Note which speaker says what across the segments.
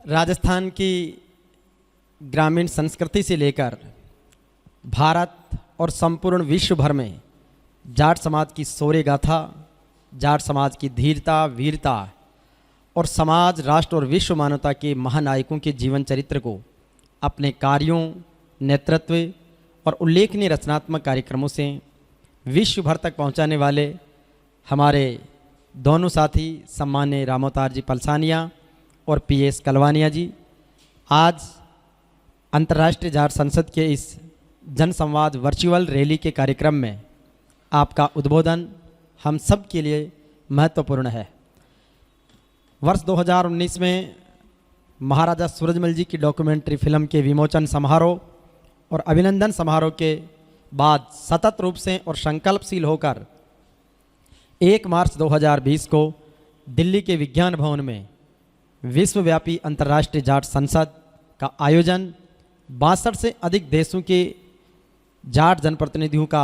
Speaker 1: राजस्थान की ग्रामीण संस्कृति से लेकर भारत और संपूर्ण विश्व भर में जाट समाज की शौर्य गाथा, जाट समाज की धीरता, वीरता और समाज, राष्ट्र और विश्व मानवता के महानायकों के जीवन चरित्र को अपने कार्यों, नेतृत्व और उल्लेखनीय रचनात्मक कार्यक्रमों से विश्व भर तक पहुंचाने वाले हमारे दोनों साथी सम्मान्य रामोतार जी पलसानिया और पीएस कलवानिया जी, आज अंतर्राष्ट्रीय जाट संसद के इस जनसंवाद वर्चुअल रैली के कार्यक्रम में आपका उद्बोधन हम सब के लिए महत्वपूर्ण है। वर्ष 2019 में महाराजा सूरजमल जी की डॉक्यूमेंट्री फिल्म के विमोचन समारोह और अभिनंदन समारोह के बाद सतत रूप से और संकल्पशील होकर 1 मार्च 2020 को दिल्ली के विज्ञान भवन में विश्वव्यापी अंतर्राष्ट्रीय जाट संसद का आयोजन 62 से अधिक देशों के जाट जनप्रतिनिधियों का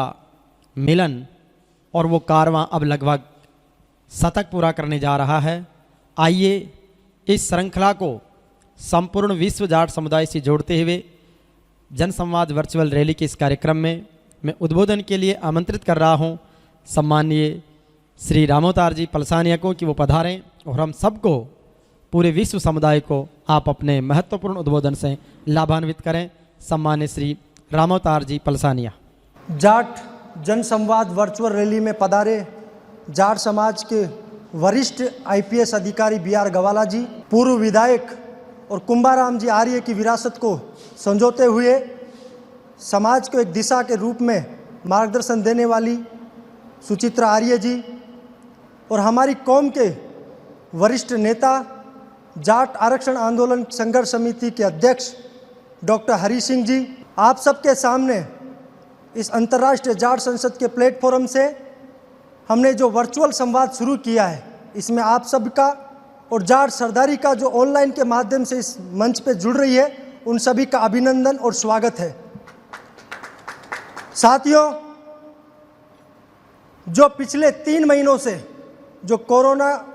Speaker 1: मिलन और वो कारवां अब लगभग शतक पूरा करने जा रहा है। आइए इस श्रृंखला को संपूर्ण विश्व जाट समुदाय से जोड़ते हुए जनसंवाद वर्चुअल रैली के इस कार्यक्रम में मैं उद्बोधन के लिए आमंत्रित कर रहा हूं सम्माननीय श्री रामोतार जी पलसानिया को कि वो पधारें और हम सबको, पूरे विश्व समुदाय को आप अपने महत्वपूर्ण उद्बोधन से लाभान्वित करें। सम्मान्य श्री रामोतार जी पलसानिया।
Speaker 2: जाट जनसंवाद वर्चुअल रैली में पधारे जाट समाज के वरिष्ठ आईपीएस अधिकारी बीआर गवाला जी, पूर्व विधायक और कुंभाराम जी आर्य की विरासत को संजोते हुए समाज को एक दिशा के रूप में मार्गदर्शन देने वाली सुचित्रा आर्य जी और हमारी कौम के वरिष्ठ नेता, जाट आरक्षण आंदोलन संघर्ष समिति के अध्यक्ष डॉक्टर हरि सिंह जी, आप सबके सामने इस अंतर्राष्ट्रीय जाट संसद के प्लेटफॉर्म से हमने जो वर्चुअल संवाद शुरू किया है, इसमें आप सबका और जाट सरदारी का जो ऑनलाइन के माध्यम से इस मंच पे जुड़ रही है, उन सभी का अभिनंदन और स्वागत है। साथियों, जो पिछले 3 महीनों से जो कोरोना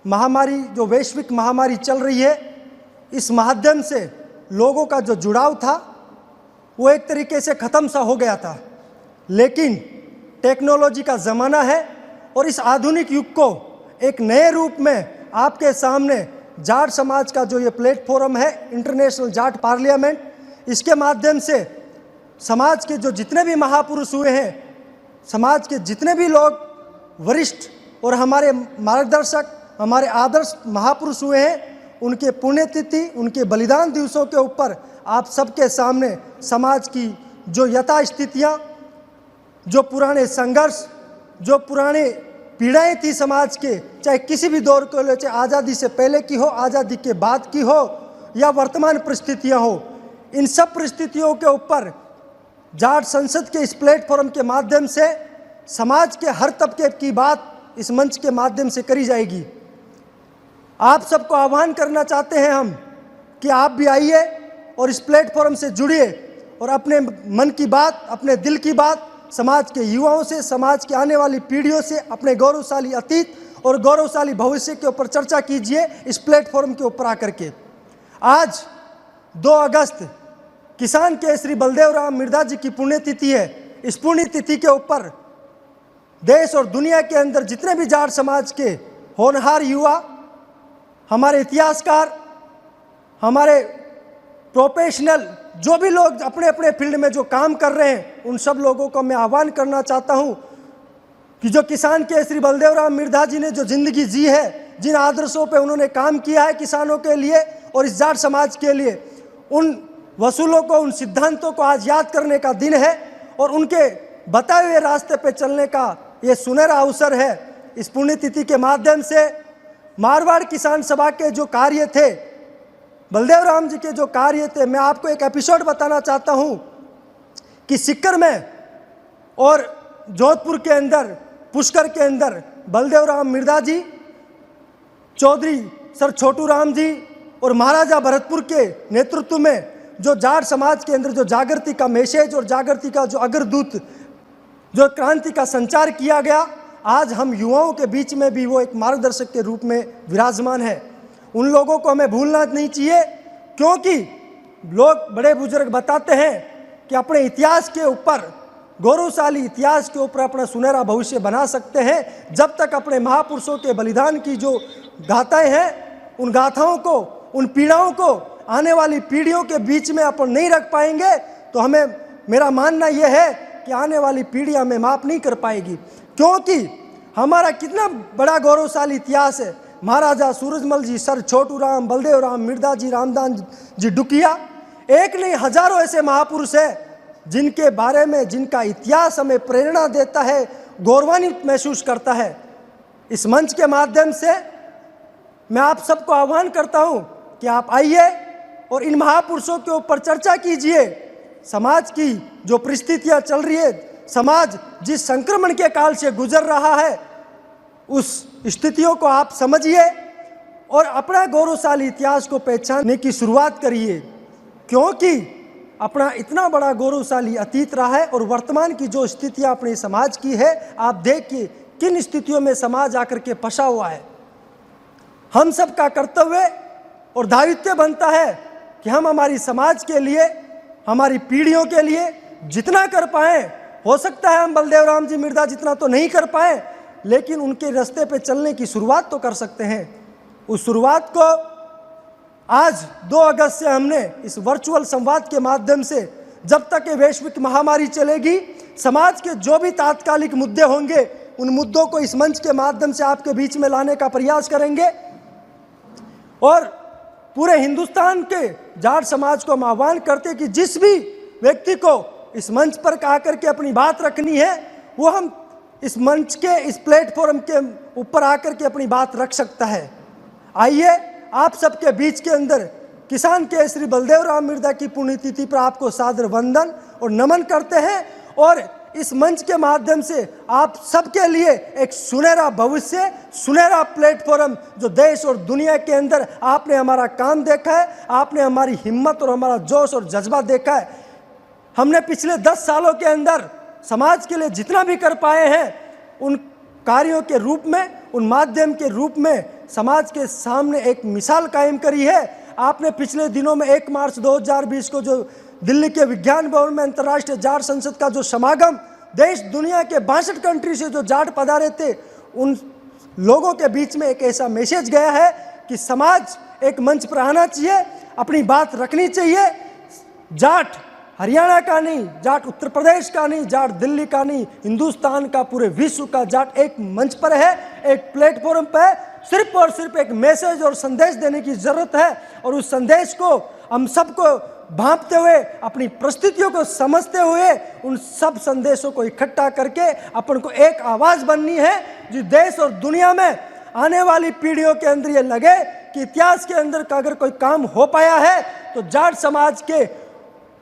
Speaker 2: महामारी, जो वैश्विक महामारी चल रही है, इस माध्यम से लोगों का जो जुड़ाव था वो एक तरीके से ख़त्म सा हो गया था। लेकिन टेक्नोलॉजी का ज़माना है और इस आधुनिक युग को एक नए रूप में आपके सामने जाट समाज का जो ये प्लेटफॉर्म है, इंटरनेशनल जाट पार्लियामेंट, इसके माध्यम से समाज के जो जितने भी महापुरुष हुए हैं, समाज के जितने भी लोग वरिष्ठ और हमारे मार्गदर्शक, हमारे आदर्श महापुरुष हुए हैं, उनके पुण्यतिथि, उनके बलिदान दिवसों के ऊपर आप सबके सामने समाज की जो यथास्थितियाँ, जो पुराने संघर्ष, जो पुराने पीड़ाएं थी समाज के, चाहे किसी भी दौर को ले, चाहे आज़ादी से पहले की हो, आज़ादी के बाद की हो या वर्तमान परिस्थितियाँ हो, इन सब परिस्थितियों के ऊपर जाट संसद के इस प्लेटफॉर्म के माध्यम से समाज के हर तबके की बात इस मंच के माध्यम से करी जाएगी। आप सबको आह्वान करना चाहते हैं हम कि आप भी आइए और इस प्लेटफॉर्म से जुड़िए और अपने मन की बात, अपने दिल की बात समाज के युवाओं से, समाज की आने वाली पीढ़ियों से, अपने गौरवशाली अतीत और गौरवशाली भविष्य के ऊपर चर्चा कीजिए इस प्लेटफॉर्म के ऊपर आकर के। आज 2 अगस्त किसान केसरी बलदेव राम मिर्धा जी की पुण्यतिथि है। इस पुण्यतिथि के ऊपर देश और दुनिया के अंदर जितने भी जाट समाज के होनहार युवा, हमारे इतिहासकार, हमारे प्रोफेशनल, जो भी लोग अपने अपने फील्ड में जो काम कर रहे हैं, उन सब लोगों को मैं आह्वान करना चाहता हूं कि जो किसान केसरी बलदेव राम मिर्धा जी ने जो जिंदगी जी है, जिन आदर्शों पे उन्होंने काम किया है किसानों के लिए और इस जाट समाज के लिए, उन वसूलों को, उन सिद्धांतों को आज याद करने का दिन है और उनके बताए हुए रास्ते पे चलने का ये सुनहरा अवसर है। इस पुण्यतिथि के माध्यम से मारवाड़ किसान सभा के जो कार्य थे, बलदेव राम जी के जो कार्य थे, मैं आपको एक एपिसोड बताना चाहता हूं कि सिक्कर में और जोधपुर के अंदर, पुष्कर के अंदर बलदेव राम मिर्धा जी, चौधरी सर छोटू राम जी और महाराजा भरतपुर के नेतृत्व में जो जाट समाज के अंदर जो जागृति का मैसेज और जागृति का जो अग्रदूत, जो क्रांति का संचार किया गया, आज हम युवाओं के बीच में भी वो एक मार्गदर्शक के रूप में विराजमान है। उन लोगों को हमें भूलना नहीं चाहिए, क्योंकि लोग बड़े बुजुर्ग बताते हैं कि अपने इतिहास के ऊपर, गौरवशाली इतिहास के ऊपर अपना सुनहरा भविष्य बना सकते हैं जब तक अपने महापुरुषों के बलिदान की जो गाथाएं हैं, उन गाथाओं को, उन पीड़ाओं को आने वाली पीढ़ियों के बीच में अपन नहीं रख पाएंगे तो हमें, मेरा मानना यह है कि आने वाली पीढ़ी हमें माफ़ नहीं कर पाएगी। क्योंकि हमारा कितना बड़ा गौरवशाली इतिहास है। महाराजा सूरजमल जी, सर छोटू राम, बलदेव राम, मिर्दा जी, रामदास जी डुकिया, एक नहीं हजारों ऐसे महापुरुष हैं जिनके बारे में, जिनका इतिहास हमें प्रेरणा देता है, गौरवान्वित महसूस करता है। इस मंच के माध्यम से मैं आप सबको आह्वान करता हूं कि आप आइए और इन महापुरुषों के ऊपर चर्चा कीजिए। समाज की जो परिस्थितियां चल रही है, समाज जिस संक्रमण के काल से गुजर रहा है, उस स्थितियों को आप समझिए और अपना गौरवशाली इतिहास को पहचानने की शुरुआत करिए। क्योंकि अपना इतना बड़ा गौरवशाली अतीत रहा है और वर्तमान की जो स्थितियां अपने समाज की है, आप देखिए किन स्थितियों में समाज आकर के फंसा हुआ है। हम सब का कर्तव्य और दायित्व बनता है कि हम हमारी समाज के लिए, हमारी पीढ़ियों के लिए जितना कर पाएं, हो सकता है हम बलदेव राम जी, मिर्दा जितना तो नहीं कर पाए, लेकिन उनके रास्ते पे चलने की शुरुआत तो कर सकते हैं। उस शुरुआत को आज 2 अगस्त से हमने इस वर्चुअल संवाद के माध्यम से, जब तक ये वैश्विक महामारी चलेगी, समाज के जो भी तात्कालिक मुद्दे होंगे उन मुद्दों को इस मंच के माध्यम से आपके बीच में लाने का प्रयास करेंगे। और पूरे हिंदुस्तान के जाट समाज को हम आह्वान करते हैं कि जिस भी व्यक्ति को इस मंच पर आकर के अपनी बात रखनी है, वो हम इस मंच के, इस प्लेटफॉर्म के ऊपर आकर के अपनी बात रख सकता है। आइए, आप सबके बीच के अंदर किसान केसरी बलदेव राम मिर्दा की पुण्यतिथि पर आपको सादर वंदन और नमन करते हैं और इस मंच के माध्यम से आप सबके लिए एक सुनहरा भविष्य, सुनहरा प्लेटफॉर्म, जो देश और दुनिया के अंदर आपने हमारा काम देखा है, आपने हमारी हिम्मत और हमारा जोश और जज्बा देखा है। हमने पिछले 10 सालों के अंदर समाज के लिए जितना भी कर पाए हैं, उन कार्यों के रूप में, उन माध्यम के रूप में समाज के सामने एक मिसाल कायम करी है। आपने पिछले दिनों में 1 मार्च 2020 को जो दिल्ली के विज्ञान भवन में अंतर्राष्ट्रीय जाट संसद का जो समागम, देश दुनिया के 62 कंट्री से जो जाट पधारे थे, उन लोगों के बीच में एक ऐसा मैसेज गया है कि समाज एक मंच पर आना चाहिए, अपनी बात रखनी चाहिए। जाट हरियाणा का नहीं, जाट उत्तर प्रदेश का नहीं, जाट दिल्ली का नहीं, हिंदुस्तान का, पूरे विश्व का जाट एक मंच पर है, एक प्लेटफॉर्म पर सिर्फ और सिर्फ एक मैसेज और संदेश देने की जरूरत है। और उस संदेश को हम सबको भांपते हुए, अपनी परिस्थितियों को समझते हुए, उन सब संदेशों को इकट्ठा करके अपन को एक आवाज़ बननी है जो देश और दुनिया में आने वाली पीढ़ियों के अंदर ये लगे कि इतिहास के अंदर का अगर कोई काम हो पाया है तो जाट समाज के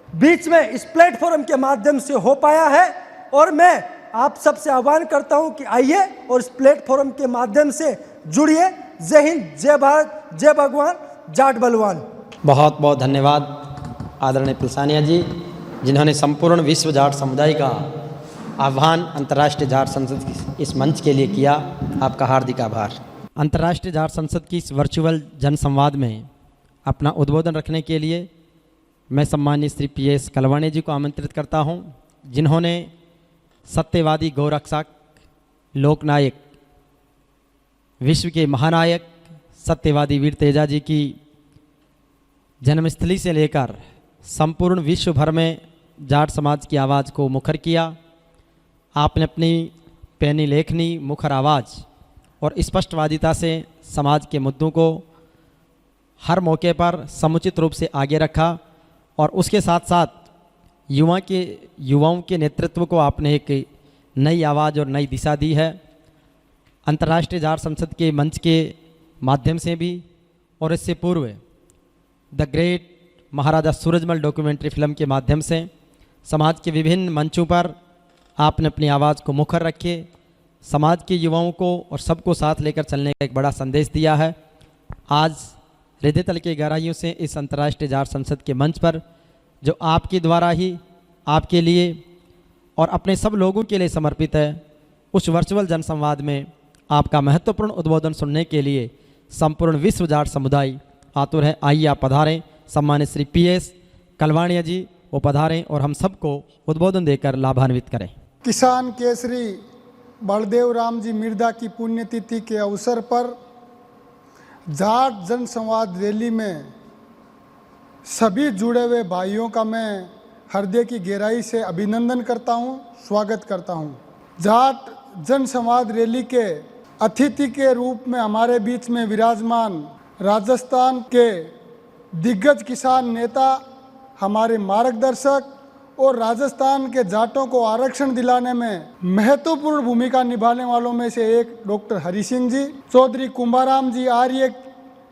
Speaker 2: बीच में इस प्लेटफॉर्म के माध्यम से हो पाया है। और मैं आप सबसे आह्वान करता हूं कि आइए और इस प्लेटफॉर्म के माध्यम से जुड़िए। जय हिंद, जय भारत, जय भगवान, जाट बलवान।
Speaker 1: बहुत बहुत धन्यवाद आदरणीय पिलसानिया जी, जिन्होंने संपूर्ण विश्व जाट समुदाय का आह्वान अंतर्राष्ट्रीय जाट संसद की इस मंच के लिए किया। आपका हार्दिक आभार। अंतर्राष्ट्रीय जाट संसद की इस वर्चुअल जनसंवाद में अपना उद्बोधन रखने के लिए मैं सम्मानित श्री PS कलवाणे जी को आमंत्रित करता हूं, जिन्होंने सत्यवादी गौरक्षक, लोकनायक, विश्व के महानायक सत्यवादी वीर तेजा जी की जन्मस्थली से लेकर संपूर्ण विश्व भर में जाट समाज की आवाज़ को मुखर किया। आपने अपनी पैनी लेखनी, मुखर आवाज़ और स्पष्टवादिता से समाज के मुद्दों को हर मौके पर समुचित रूप से आगे रखा और उसके साथ साथ युवाओं के नेतृत्व को आपने एक नई आवाज़ और नई दिशा दी है। अंतर्राष्ट्रीय जाट संसद के मंच के माध्यम से भी और इससे पूर्व the great Maharaja Surajmal documentary film के माध्यम से समाज के विभिन्न मंचों पर आपने अपनी आवाज़ को मुखर रखे, समाज के युवाओं को और सबको साथ लेकर चलने का एक बड़ा संदेश दिया है। आज हृदय तल की गहराइयों से इस अंतर्राष्ट्रीय जाट संसद के मंच पर, जो आपके द्वारा ही आपके लिए और अपने सब लोगों के लिए समर्पित है, उस वर्चुअल जनसंवाद में आपका महत्वपूर्ण उद्बोधन सुनने के लिए संपूर्ण विश्व जाट समुदाय आतुर है। आइए आप पधारें। सम्मानित श्री PS कलवाणिया जी वो पधारें और हम सबको उद्बोधन देकर लाभान्वित करें।
Speaker 3: किसान केसरी बलदेव राम जी मिर्दा की पुण्यतिथि के अवसर पर जाट जनसंवाद रैली में सभी जुड़े हुए भाइयों का मैं हृदय की गहराई से अभिनंदन करता हूं, स्वागत करता हूं। जाट जनसंवाद रैली के अतिथि के रूप में हमारे बीच में विराजमान राजस्थान के दिग्गज किसान नेता, हमारे मार्गदर्शक और राजस्थान के जाटों को आरक्षण दिलाने में महत्वपूर्ण भूमिका निभाने वालों में से एक डॉक्टर हरि सिंह जी, चौधरी कुंभाराम जी आर्य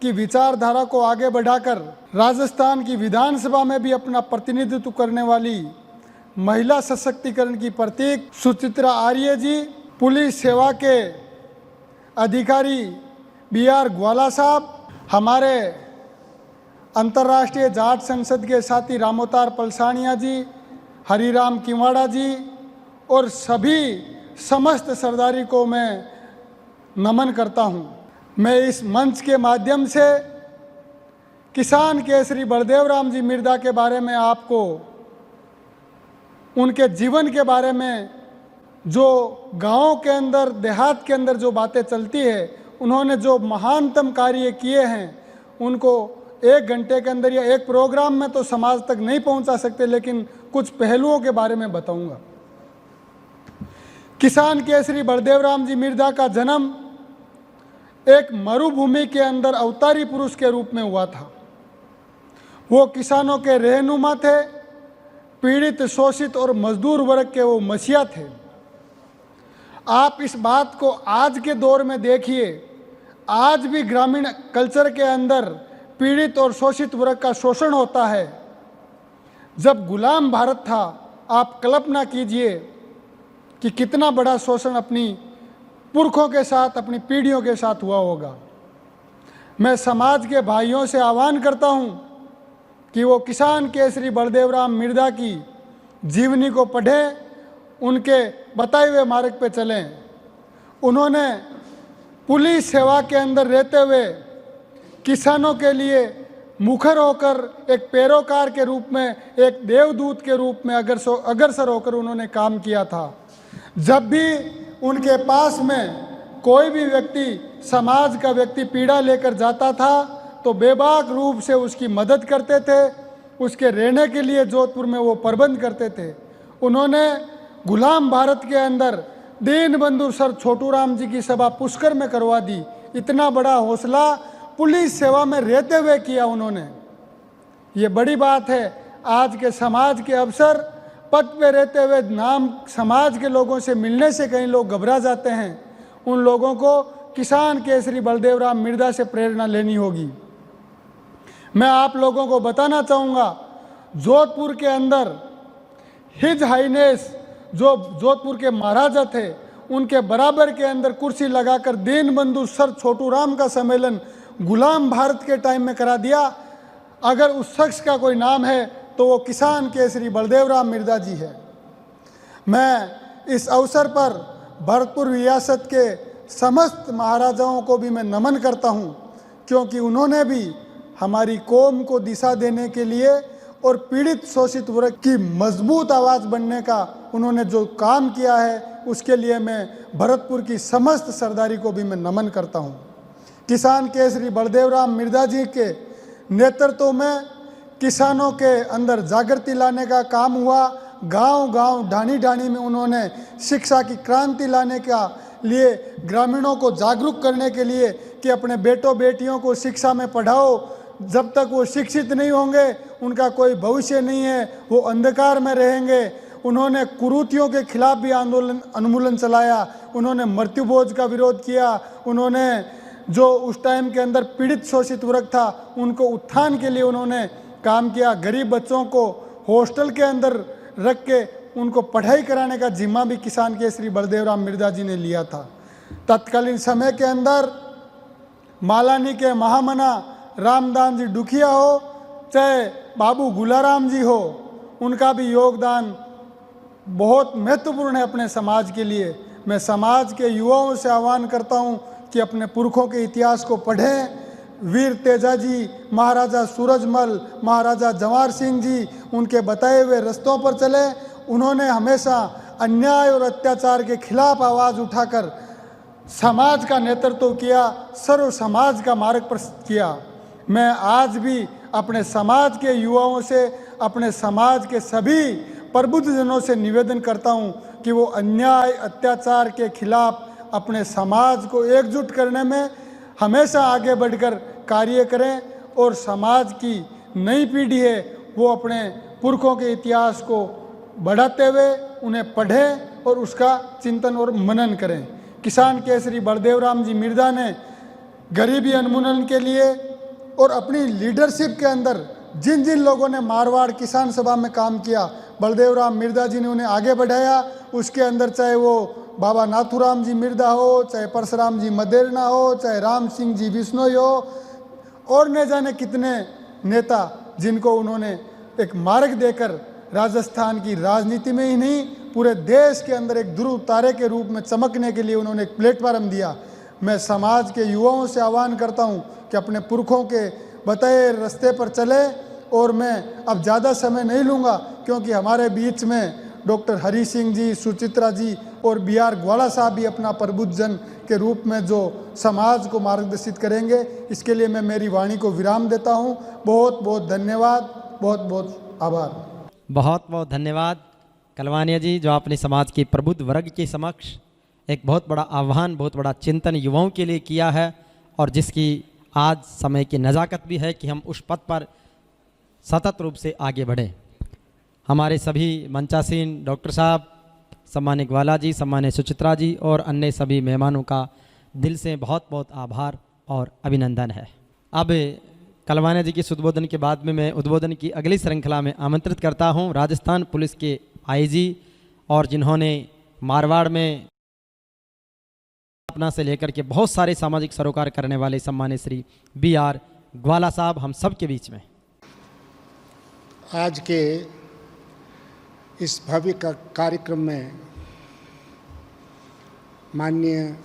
Speaker 3: की विचारधारा को आगे बढ़ाकर राजस्थान की विधानसभा में भी अपना प्रतिनिधित्व करने वाली महिला सशक्तिकरण की प्रतीक सुचित्रा आर्य जी, पुलिस सेवा के अधिकारी BR ग्वाला साहब, हमारे अंतर्राष्ट्रीय जाट संसद के साथी रामोतार पलसानिया जी, हरिराम किवाड़ा जी और सभी समस्त सरदारी को मैं नमन करता हूं। मैं इस मंच के माध्यम से किसान केसरी बलदेव राम जी मिर्दा के बारे में आपको उनके जीवन के बारे में, जो गाँव के अंदर देहात के अंदर जो बातें चलती है, उन्होंने जो महानतम कार्य किए हैं, उनको 1 घंटे के अंदर या एक प्रोग्राम में तो समाज तक नहीं पहुंचा सकते, लेकिन कुछ पहलुओं के बारे में बताऊंगा। किसान केसरी बलदेव राम जी मिर्दा का जन्म एक मरुभूमि के अंदर अवतारी पुरुष के रूप में हुआ था। वो किसानों के रहनुमा थे, पीड़ित, शोषित और मजदूर वर्ग के वो मसीहा थे। आप इस बात को आज के दौर में देखिए, आज भी ग्रामीण कल्चर के अंदर पीड़ित और शोषित वर्ग का शोषण होता है। जब गुलाम भारत था, आप कल्पना कीजिए कि कितना बड़ा शोषण अपनी पुरखों के साथ, अपनी पीढ़ियों के साथ हुआ होगा। मैं समाज के भाइयों से आह्वान करता हूं कि वो किसान केसरी बलदेव राम मिर्दा की जीवनी को पढ़ें, उनके बताए हुए मार्ग पे चलें। उन्होंने पुलिस सेवा के अंदर रहते हुए किसानों के लिए मुखर होकर एक पैरोकार के रूप में, एक देवदूत के रूप में अग्रसर होकर उन्होंने काम किया था। जब भी उनके पास में कोई भी व्यक्ति, समाज का व्यक्ति पीड़ा लेकर जाता था तो बेबाक रूप से उसकी मदद करते थे। उसके रहने के लिए जोधपुर में वो प्रबंध करते थे। उन्होंने गुलाम भारत के अंदर दीनबंधु सर छोटूराम जी की सभा पुष्कर में करवा दी। इतना बड़ा हौसला पुलिस सेवा में रहते हुए किया उन्होंने। ये बड़ी बात है। आज के समाज के अफसर पद पे रहते हुए नाम समाज के लोगों से मिलने से कई लोग घबरा जाते हैं। उन लोगों को किसान केसरी बलदेव राम मिर्दा से प्रेरणा लेनी होगी। मैं आप लोगों को बताना चाहूँगा, जोधपुर के अंदर हिज हाइनेस जो जोधपुर के महाराजा थे, उनके बराबर के अंदर कुर्सी लगाकर दीनबंधु सर छोटूराम का सम्मेलन गुलाम भारत के टाइम में करा दिया। अगर उस शख्स का कोई नाम है तो वो किसान केसरी बलदेव राम मिर्दा जी है। मैं इस अवसर पर भरतपुर रियासत के समस्त महाराजाओं को भी मैं नमन करता हूँ, क्योंकि उन्होंने भी हमारी कौम को दिशा देने के लिए और पीड़ित शोषित वर्ग की मजबूत आवाज़ बनने का उन्होंने जो काम किया है, उसके लिए मैं भरतपुर की समस्त सरदारी को भी मैं नमन करता हूँ। किसान केसरी बलदेव राम मिर्दा जी के नेतृत्व में किसानों के अंदर जागृति लाने का काम हुआ। गांव-गांव, ढाणी-ढाणी में उन्होंने शिक्षा की क्रांति लाने का लिए, ग्रामीणों को जागरूक करने के लिए कि अपने बेटों बेटियों को शिक्षा में पढ़ाओ। जब तक वो शिक्षित नहीं होंगे उनका कोई भविष्य नहीं है, वो अंधकार में रहेंगे। उन्होंने कुरीतियों के खिलाफ भी उन्मूलन चलाया। उन्होंने मृत्यु भोज का विरोध किया। उन्होंने जो उस टाइम के अंदर पीड़ित शोषित वर्ग था, उनको उत्थान के लिए उन्होंने काम किया। गरीब बच्चों को हॉस्टल के अंदर रख के उनको पढ़ाई कराने का जिम्मा भी किसान केसरी बलदेव राम मिर्दा जी ने लिया था। तत्कालीन समय के अंदर मालानी के महामना रामदान जी डुखिया हो, चाहे बाबू गुलाराम जी हो, उनका भी योगदान बहुत महत्वपूर्ण है अपने समाज के लिए। मैं समाज के युवाओं से आह्वान करता हूं कि अपने पुरखों के इतिहास को पढ़ें। वीर तेजाजी, महाराजा सूरजमल, महाराजा जवाहर सिंह जी उनके बताए हुए रस्तों पर चले। उन्होंने हमेशा अन्याय और अत्याचार के खिलाफ आवाज़ उठाकर समाज का नेतृत्व किया, सर्व समाज का मार्ग प्रशस्त किया। मैं आज भी अपने समाज के युवाओं से, अपने समाज के सभी प्रबुद्धजनों से निवेदन करता हूँ कि वो अन्याय अत्याचार के खिलाफ अपने समाज को एकजुट करने में हमेशा आगे बढ़कर कार्य करें और समाज की नई पीढ़ी है वो अपने पुरखों के इतिहास को बढ़ाते हुए उन्हें पढ़ें और उसका चिंतन और मनन करें। किसान केसरी बलदेव राम जी मिर्दा ने गरीबी उन्मूलन के लिए और अपनी लीडरशिप के अंदर जिन जिन लोगों ने मारवाड़ किसान सभा में काम किया, बलदेव राम मिर्दा जी ने उन्हें आगे बढ़ाया। उसके अंदर चाहे वो बाबा नाथूराम जी मिर्दा हो, चाहे परशुराम जी मदेरना हो, चाहे राम सिंह जी बिश्नोई हो और न जाने कितने नेता जिनको उन्होंने एक मार्ग देकर राजस्थान की राजनीति में ही नहीं पूरे देश के अंदर एक ध्रुव तारे के रूप में चमकने के लिए उन्होंने एक प्लेटफॉर्म दिया। मैं समाज के युवाओं से आह्वान करता हूं कि अपने पुरखों के बताए रास्ते पर चले। और मैं अब ज़्यादा समय नहीं लूँगा क्योंकि हमारे बीच में डॉक्टर हरी सिंह जी, सुचित्रा जी और BR ग्वाला साहब भी अपना प्रबुद्धजन के रूप में जो समाज को मार्गदर्शित करेंगे। इसके लिए मैं मेरी वाणी को विराम देता हूँ। बहुत बहुत धन्यवाद, बहुत बहुत आभार।
Speaker 1: बहुत बहुत धन्यवाद कलवानिया जी, जो आपने समाज के प्रबुद्ध वर्ग के समक्ष एक बहुत बड़ा आह्वान, बहुत बड़ा चिंतन युवाओं के लिए किया है और जिसकी आज समय की नज़ाकत भी है कि हम उस पथ पर सतत रूप से आगे बढ़ें। हमारे सभी मंचासीन डॉक्टर साहब, सम्मानित ग्वाला जी, सम्मानित सुचित्रा जी और अन्य सभी मेहमानों का दिल से बहुत बहुत आभार और अभिनंदन है। अब कलवानिया जी के उद्बोधन के बाद में मैं उद्बोधन की अगली श्रृंखला में आमंत्रित करता हूं राजस्थान पुलिस के IG और जिन्होंने मारवाड़ में अपना से लेकर के बहुत सारे सामाजिक सरोकार करने वाले सम्मानित श्री BR ग्वाला साहब हम सब के बीच में।
Speaker 4: आज के इस भव्य कार्यक्रम में माननीय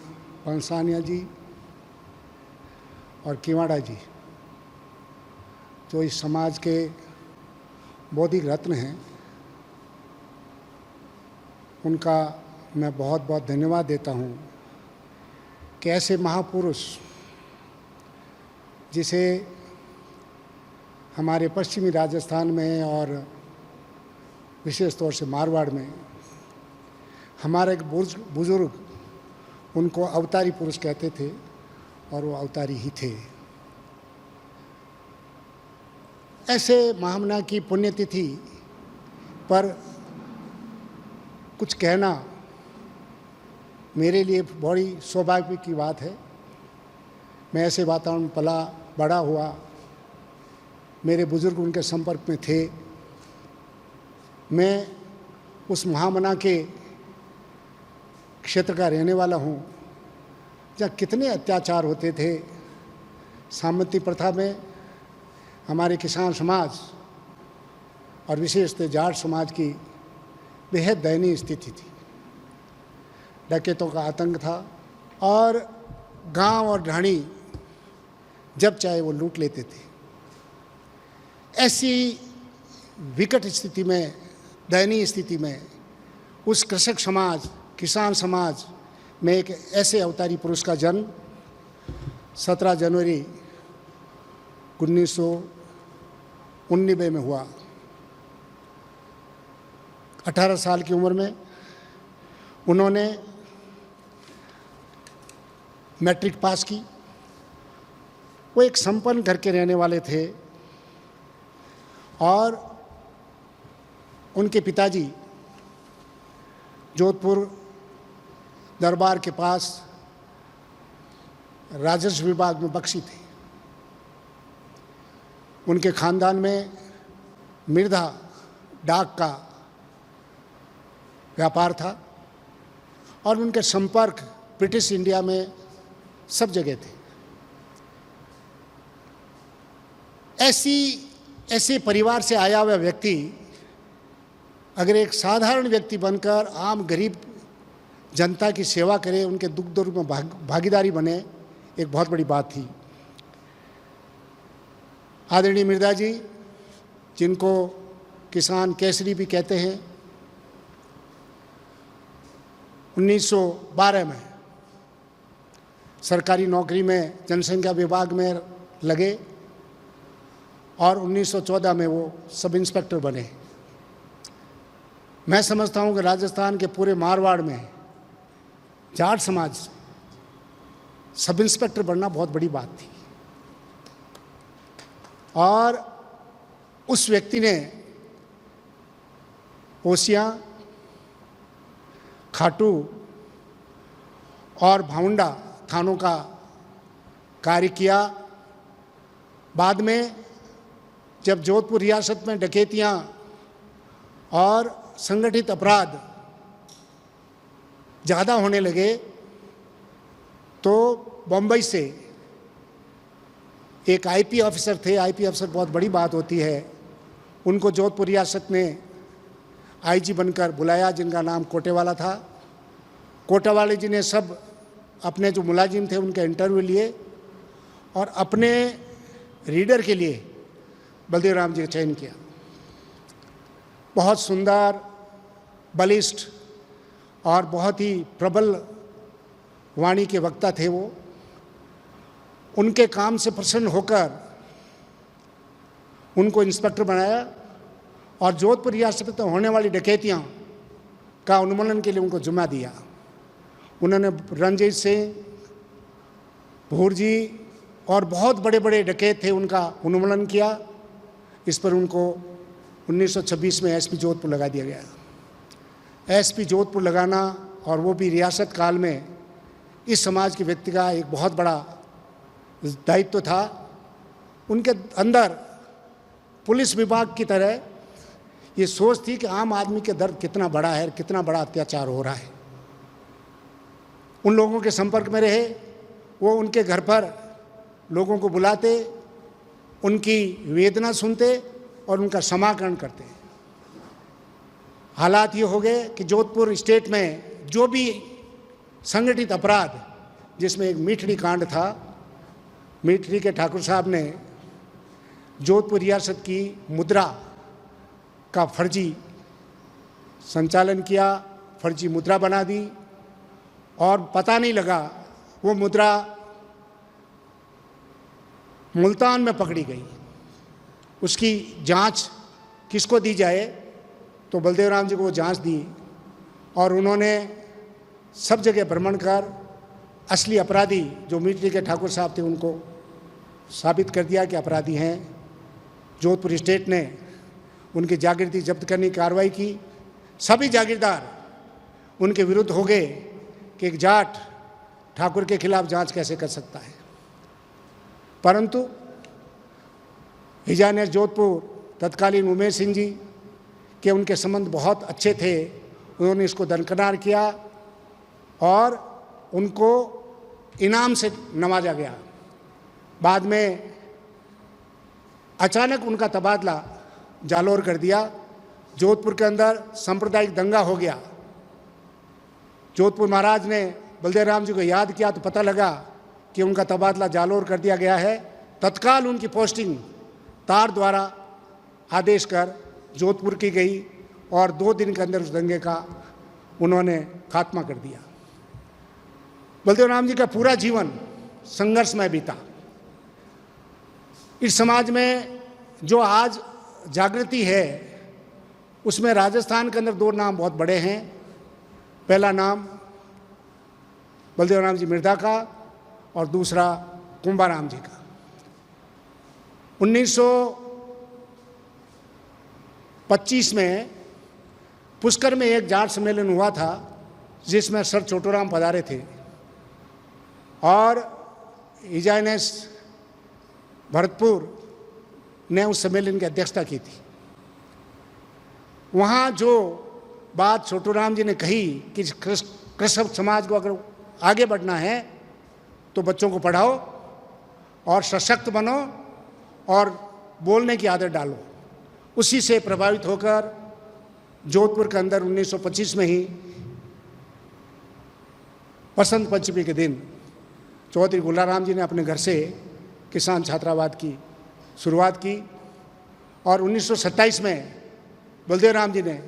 Speaker 4: पंसानिया जी और किवाड़ा जी जो इस समाज के बौद्धिक रत्न हैं, उनका मैं बहुत बहुत धन्यवाद देता हूं कि ऐसे महापुरुष जिसे हमारे पश्चिमी राजस्थान में और विशेष तौर से मारवाड़ में हमारे एक बुजुर्ग उनको अवतारी पुरुष कहते थे और वो अवतारी ही थे। ऐसे महामना की पुण्यतिथि पर कुछ कहना मेरे लिए बड़ी सौभाग्य की बात है। मैं ऐसे वातावरण में पला बड़ा हुआ, मेरे बुजुर्ग उनके संपर्क में थे। मैं उस महामना के क्षेत्र का रहने वाला हूँ जहाँ कितने अत्याचार होते थे। सामंती प्रथा में हमारे किसान समाज और विशेषतः जाट समाज की बेहद दयनीय स्थिति थी। डकैतों का आतंक था और गांव और ढाणी जब चाहे वो लूट लेते थे। ऐसी विकट स्थिति में, दयनीय स्थिति में उस कृषक समाज, किसान समाज में एक ऐसे अवतारी पुरुष का जन्म 17 जनवरी 1919 में हुआ। 18 साल की उम्र में उन्होंने मैट्रिक पास की। वो एक संपन्न घर के रहने वाले थे और उनके पिताजी जोधपुर दरबार के पास राजस्व विभाग में बख्शी थे। उनके खानदान में मिर्धा डाक का व्यापार था और उनके संपर्क ब्रिटिश इंडिया में सब जगह थे। ऐसे परिवार से आया हुआ व्यक्ति अगर एक साधारण व्यक्ति बनकर आम गरीब जनता की सेवा करे, उनके दुख दर्द में भागीदारी बने, एक बहुत बड़ी बात थी। आदरणीय मिर्धा जी, जिनको किसान केसरी भी कहते हैं, 1912 में सरकारी नौकरी में जनसंख्या विभाग में लगे और 1914 में वो सब इंस्पेक्टर बने। मैं समझता हूँ कि राजस्थान के पूरे मारवाड़ में जाट समाज सब इंस्पेक्टर बनना बहुत बड़ी बात थी। और उस व्यक्ति ने ओसियां, खाटू और भाउंडा थानों का कार्य किया। बाद में जब जोधपुर रियासत में डकैतियां और संगठित अपराध ज़्यादा होने लगे तो बम्बई से एक आईपी ऑफिसर थे, आईपी ऑफिसर बहुत बड़ी बात होती है, उनको जोधपुर रियासत ने आईजी बनकर बुलाया, जिनका नाम कोटेवाला था। कोटेवाले जी ने सब अपने जो मुलाजिम थे उनके इंटरव्यू लिए और अपने रीडर के लिए बलदेव राम जी का चयन किया। बहुत सुंदर, बलिष्ठ और बहुत ही प्रबल वाणी के वक्ता थे वो। उनके काम से प्रसन्न होकर उनको इंस्पेक्टर बनाया और जोधपुर रियासत में होने वाली डकैतियां का उन्मूलन के लिए उनको जिम्मा दिया। उन्होंने रणजीत सिंह, भूरजी और बहुत बड़े बड़े डकैत थे, उनका उन्मूलन किया। इस पर उनको 1926 में एसपी जोधपुर लगा दिया गया। एसपी जोधपुर लगाना और वो भी रियासत काल में इस समाज के व्यक्ति का एक बहुत बड़ा दायित्व था। उनके अंदर पुलिस विभाग की तरह ये सोच थी कि आम आदमी के दर्द कितना बड़ा है, कितना बड़ा अत्याचार हो रहा है। उन लोगों के संपर्क में रहे, वो उनके घर पर लोगों को बुलाते, उनकी वेदना सुनते और उनका समाकरण करते। हालात ये हो गए कि जोधपुर स्टेट में जो भी संगठित अपराध, जिसमें एक मीठड़ी कांड था, मीठड़ी के ठाकुर साहब ने जोधपुर रियासत की मुद्रा का फर्जी संचालन किया, फर्जी मुद्रा बना दी और पता नहीं लगा वो मुद्रा मुल्तान में पकड़ी गई। उसकी जांच किसको दी जाए, तो बलदेव राम जी को वो जांच दी और उन्होंने सब जगह भ्रमण कर असली अपराधी जो मीठड़ी के ठाकुर साहब थे उनको साबित कर दिया कि अपराधी हैं। जोधपुर स्टेट ने उनकी जागीरदारी जब्त करने की कार्रवाई की। सभी जागीरदार उनके विरुद्ध हो गए कि एक जाट ठाकुर के खिलाफ जांच कैसे कर सकता है। परंतु हिजाने जोधपुर तत्कालीन उमेश सिंह जी के उनके संबंध बहुत अच्छे थे, उन्होंने इसको दरकिनार किया और उनको इनाम से नवाजा गया। बाद में अचानक उनका तबादला जालौर कर दिया। जोधपुर के अंदर सांप्रदायिक दंगा हो गया। जोधपुर महाराज ने बलदेव राम जी को याद किया तो पता लगा कि उनका तबादला जालौर कर दिया गया है। तत्काल उनकी पोस्टिंग तार द्वारा आदेश कर जोधपुर की गई और 2 दिन के अंदर उस दंगे का उन्होंने खात्मा कर दिया। बलदेव राम जी का पूरा जीवन संघर्ष में बीता। इस समाज में जो आज जागृति है उसमें राजस्थान के अंदर 2 नाम बहुत बड़े हैं। पहला नाम बलदेव राम जी मिर्धा का और दूसरा कुंभाराम जी का। 1925 में पुष्कर में एक जाट सम्मेलन हुआ था जिसमें सर छोटूराम पधारे थे और हिजाइनेस भरतपुर ने उस सम्मेलन की अध्यक्षता की थी। वहाँ जो बात छोटूराम जी ने कही कि कृषक समाज को अगर आगे बढ़ना है तो बच्चों को पढ़ाओ और सशक्त बनो और बोलने की आदत डालो, उसी से प्रभावित होकर जोधपुर के अंदर 1925 में ही बसंत पंचमी के दिन चौधरी गुलाराम जी ने अपने घर से किसान छात्रावाद की शुरुआत की और 1927 में बलदेव राम जी ने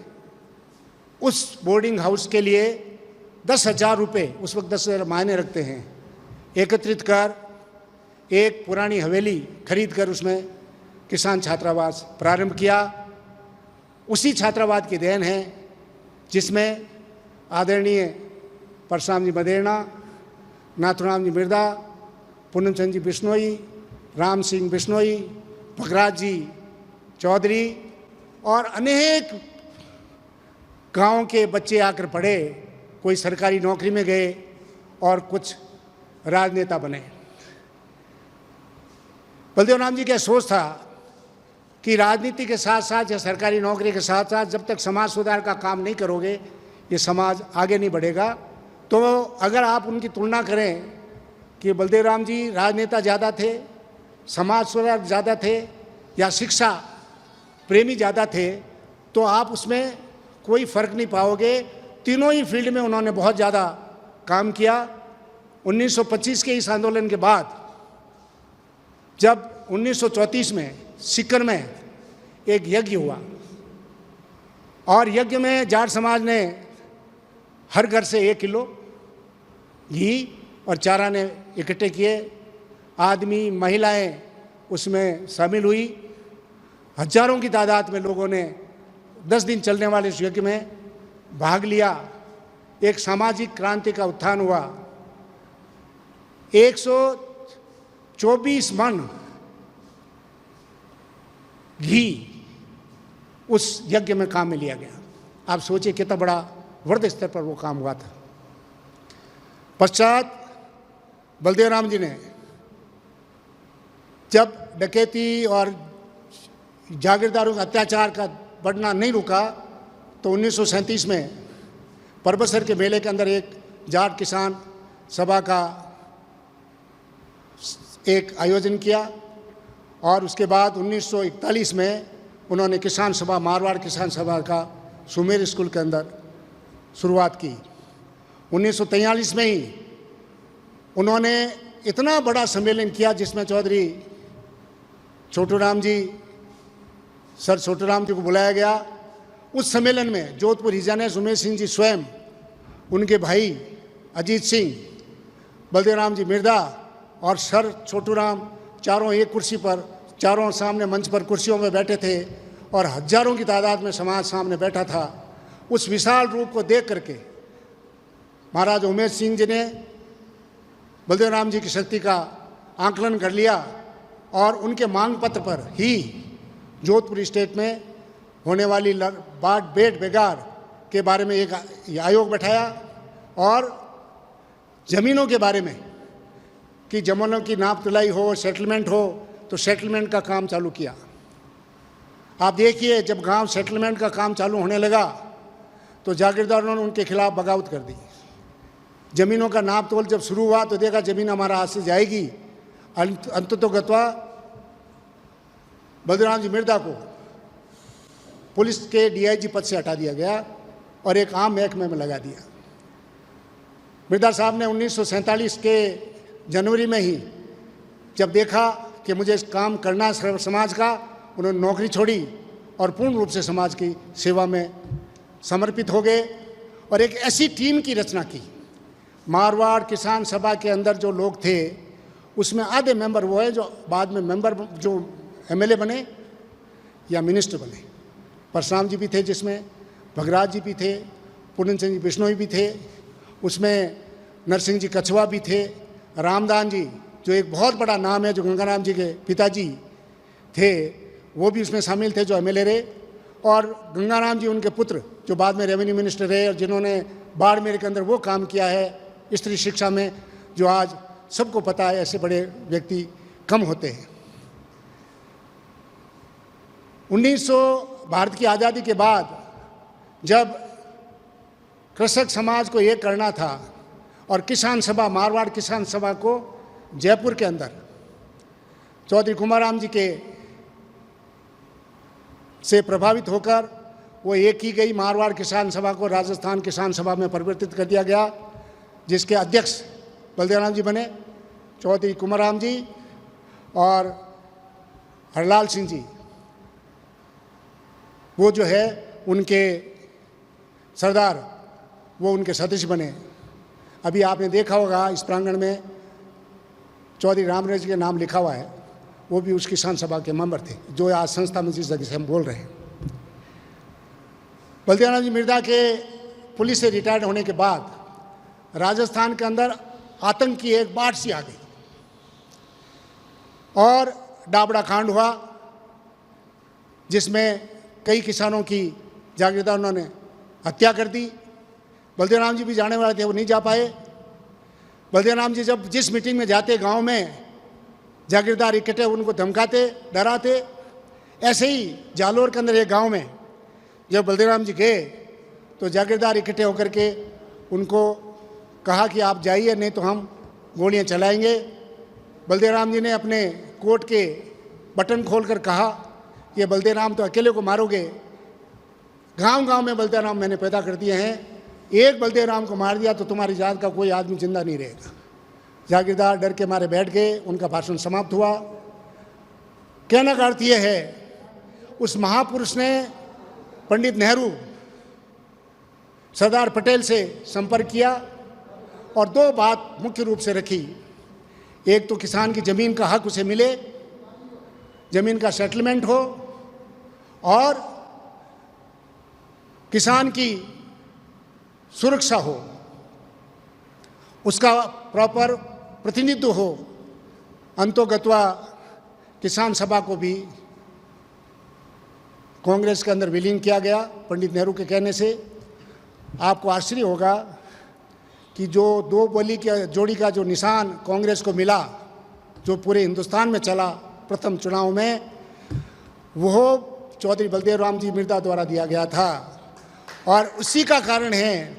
Speaker 4: उस बोर्डिंग हाउस के लिए 10,000 रुपये, उस वक्त 10,000 मायने रखते हैं, एकत्रित कर एक पुरानी हवेली खरीद कर उसमें किसान छात्रावास प्रारंभ किया। उसी छात्रावाद की देन है जिसमें आदरणीय परशुराम जी मदेरणा, नाथुराम जी मिर्दा, पूनम चंद जी बिश्नोई, राम सिंह बिश्नोई, भगराज जी चौधरी और अनेक गांव के बच्चे आकर पढ़े। कोई सरकारी नौकरी में गए और कुछ राजनेता बने। बलदेव राम जी का सोच था कि राजनीति के साथ साथ या सरकारी नौकरी के साथ साथ जब तक समाज सुधार का काम नहीं करोगे ये समाज आगे नहीं बढ़ेगा। तो अगर आप उनकी तुलना करें कि बलदेव राम जी राजनेता ज़्यादा थे, समाज सुधारक ज़्यादा थे या शिक्षा प्रेमी ज़्यादा थे, तो आप उसमें कोई फ़र्क नहीं पाओगे। तीनों ही फील्ड में उन्होंने बहुत ज़्यादा काम किया। 1925 के इस आंदोलन के बाद जब 1934 में सीकर में एक यज्ञ हुआ और यज्ञ में जाट समाज ने हर घर से 1 किलो घी और चारा ने इकट्ठे किए। आदमी महिलाएं उसमें शामिल हुई। हजारों की तादाद में लोगों ने 10 दिन चलने वाले इस यज्ञ में भाग लिया। एक सामाजिक क्रांति का उत्थान हुआ। 124 मन घी उस यज्ञ में काम में लिया गया। आप सोचिए कितना बड़ा वर्ध स्तर पर वो काम हुआ था। पश्चात बलदेव राम जी ने जब डकैती और जागीरदारों का अत्याचार का बढ़ना नहीं रुका तो 1937 में परबसर के मेले के अंदर एक जाट किसान सभा का एक आयोजन किया और उसके बाद 1941 में उन्होंने किसान सभा, मारवाड़ किसान सभा का सुमेर स्कूल के अंदर शुरुआत की। 1943 में ही उन्होंने इतना बड़ा सम्मेलन किया जिसमें चौधरी छोटूराम जी, सर छोटूराम जी को बुलाया गया। उस सम्मेलन में जोधपुर हिजाने उमेश सिंह जी स्वयं, उनके भाई अजीत सिंह, बलदेव राम जी मिर्दा और सर छोटूराम चारों एक कुर्सी पर, चारों सामने मंच पर कुर्सियों में बैठे थे और हजारों की तादाद में समाज सामने बैठा था। उस विशाल रूप को देख करके महाराज उमेश सिंह जी ने बलदेव राम जी की शक्ति का आकलन कर लिया और उनके मांग पत्र पर ही जोधपुर स्टेट में होने वाली बाट बेट बेगार के बारे में एक आयोग बैठाया और ज़मीनों के बारे में कि ज़मीनों की नाप तुलाई हो, सेटलमेंट हो, तो सेटलमेंट का काम चालू किया। आप देखिए जब गांव सेटलमेंट का काम चालू होने लगा तो जागीरदारों ने उनके खिलाफ बगावत कर दी। ज़मीनों का नाप तोल जब शुरू हुआ तो देखा ज़मीन हमारा हाथ से जाएगी। अंततोगत्वा बलदेव जी मिर्दा को पुलिस के डीआईजी पद से हटा दिया गया और एक आम महकमे में लगा दिया। मिर्दा साहब ने 1947 के जनवरी में ही जब देखा कि मुझे इस काम करना है समाज का, उन्होंने नौकरी छोड़ी और पूर्ण रूप से समाज की सेवा में समर्पित हो गए और एक ऐसी टीम की रचना की। मारवाड़ किसान सभा के अंदर जो लोग थे उसमें आधे मेंबर वो है जो बाद में मेंबर जो एमएलए बने या मिनिस्टर बने। परशुराम जी भी थे जिसमें, भगराज जी भी थे, पूनम चंद जी बिश्नोई भी थे, उसमें नरसिंह जी कछवा भी थे, रामदान जी जो एक बहुत बड़ा नाम है जो गंगाराम जी के पिताजी थे वो भी उसमें शामिल थे जो एमएलए रहे, और गंगाराम जी उनके पुत्र जो बाद में रेवेन्यू मिनिस्टर रहे और जिन्होंने बाड़मेर के अंदर वो काम किया है स्त्री शिक्षा में जो आज सबको पता है। ऐसे बड़े व्यक्ति कम होते हैं। 1900 भारत की आज़ादी के बाद जब कृषक समाज को एक करना था और किसान सभा, मारवाड़ किसान सभा को जयपुर के अंदर चौधरी कुमाराम जी के से प्रभावित होकर वो एक की गई मारवाड़ किसान सभा को राजस्थान किसान सभा में परिवर्तित कर दिया गया, जिसके अध्यक्ष बलदेव राम जी बने। चौधरी कुमाराम जी और हरलाल सिंह जी, वो जो है उनके सरदार, वो उनके सदस्य बने। अभी आपने देखा होगा इस प्रांगण में चौधरी रामराज के नाम लिखा हुआ है, वो भी उस किसान सभा के मेंबर थे, जो आज संस्था में जिस जगह से हम बोल रहे हैं। बलदेव राम जी मिर्दा के पुलिस से रिटायर्ड होने के बाद राजस्थान के अंदर आतंक की एक बाढ़ सी आ गई और डाबड़ा कांड हुआ, जिसमें कई किसानों की जागीरदार उन्होंने हत्या कर दी। बलदेव राम जी भी जाने वाले थे, वो नहीं जा पाए। बलदेव राम जी जब जिस मीटिंग में जाते, गांव में जागीरदार इकट्ठे उनको धमकाते, डराते। ऐसे ही जालोर के अंदर एक गांव में जब बलदेव राम जी गए तो जागीरदार इकट्ठे होकर के उनको कहा कि आप जाइए, नहीं तो हम गोलियां चलाएंगे। बलदेव राम जी ने अपने कोट के बटन खोलकर कहा, ये बलदेव राम तो अकेले को मारोगे, गांव गांव में बलदेव राम मैंने पैदा कर दिए हैं, एक बलदेव राम को मार दिया तो तुम्हारी जात का कोई आदमी जिंदा नहीं रहेगा। जागीरदार डर के मारे बैठ गए, उनका भाषण समाप्त हुआ। कहने का अर्थ यह है, उस महापुरुष ने पंडित नेहरू, सरदार पटेल से संपर्क किया और दो बात मुख्य रूप से रखी। एक तो किसान की ज़मीन का हक उसे मिले, ज़मीन का सेटलमेंट हो, और किसान की सुरक्षा हो, उसका प्रॉपर प्रतिनिधित्व हो। अंतोगत्वा किसान सभा को भी कांग्रेस के अंदर विलीन किया गया पंडित नेहरू के कहने से। आपको आश्चर्य होगा कि जो दो बलि के जोड़ी का जो निशान कांग्रेस को मिला, जो पूरे हिंदुस्तान में चला प्रथम चुनाव में, वो चौधरी बलदेव राम जी मिर्दा द्वारा दिया गया था। और उसी का कारण है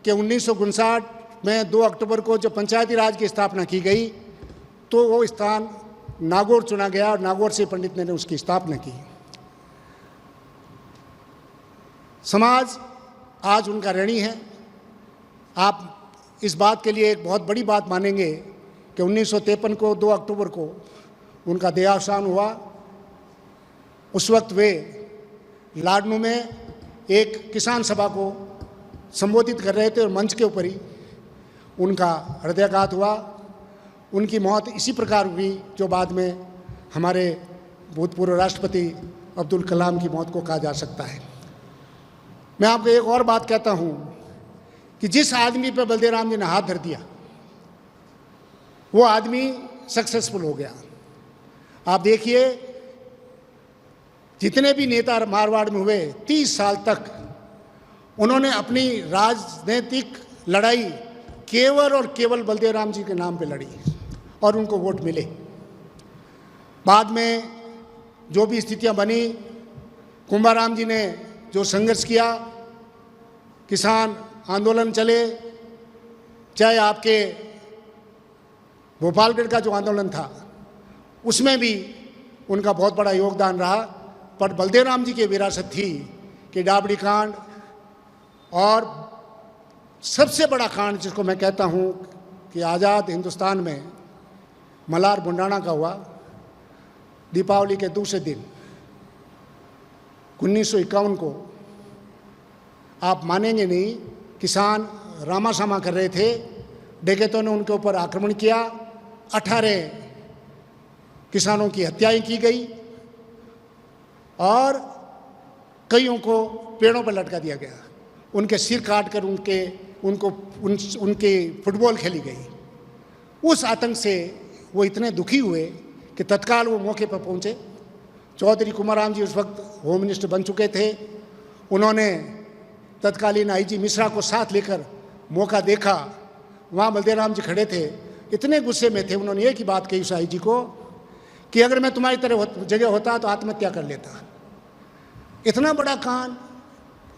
Speaker 4: कि 1959 में 2 अक्टूबर को जब पंचायती राज की स्थापना की गई तो वो स्थान नागौर चुना गया और नागौर से पंडित ने उसकी स्थापना की। समाज आज उनका ऋणी है। आप इस बात के लिए एक बहुत बड़ी बात मानेंगे कि 1953 को 2 अक्टूबर को उनका देहावसान हुआ। उस वक्त वे लाडनू में एक किसान सभा को संबोधित कर रहे थे और मंच के ऊपर ही उनका हृदयाघात हुआ। उनकी मौत इसी प्रकार हुई जो बाद में हमारे भूतपूर्व राष्ट्रपति अब्दुल कलाम की मौत को कहा जा सकता है। मैं आपको एक और बात कहता हूँ कि जिस आदमी पर बलदेव राम जी ने हाथ धर दिया वो आदमी सक्सेसफुल हो गया। आप देखिए, जितने भी नेता मारवाड़ में हुए 30 साल तक उन्होंने अपनी राजनीतिक लड़ाई केवल और केवल बलदेव राम जी के नाम पे लड़ी और उनको वोट मिले। बाद में जो भी स्थितियां बनी, कुंभाराम जी ने जो संघर्ष किया, किसान आंदोलन चले, चाहे आपके भोपालगढ़ का जो आंदोलन था उसमें भी उनका बहुत बड़ा योगदान रहा। पर बलदेव राम जी की विरासत थी कि डाबड़ी कांड और सबसे बड़ा कांड जिसको मैं कहता हूँ कि आज़ाद हिंदुस्तान में मलार बुंडाना का हुआ, दीपावली के दूसरे दिन 1951 को। आप मानेंगे नहीं, किसान रामासामा कर रहे थे, डकैतों ने उनके ऊपर आक्रमण किया, 18 किसानों की हत्याएं की गई और कईयों को पेड़ों पर लटका दिया गया। उनके सिर काट कर उनके फुटबॉल खेली गई। उस आतंक से वो इतने दुखी हुए कि तत्काल वो मौके पर पहुंचे। चौधरी कुमाराम जी उस वक्त होम मिनिस्टर बन चुके थे। उन्होंने तत्कालीन आईजी मिश्रा को साथ लेकर मौका देखा। वहाँ बलदेव राम जी खड़े थे, इतने गुस्से में थे। उन्होंने एक ही बात कही उस आईजी को कि अगर मैं तुम्हारी तरह जगह होता तो आत्महत्या कर लेता। इतना बड़ा कांड,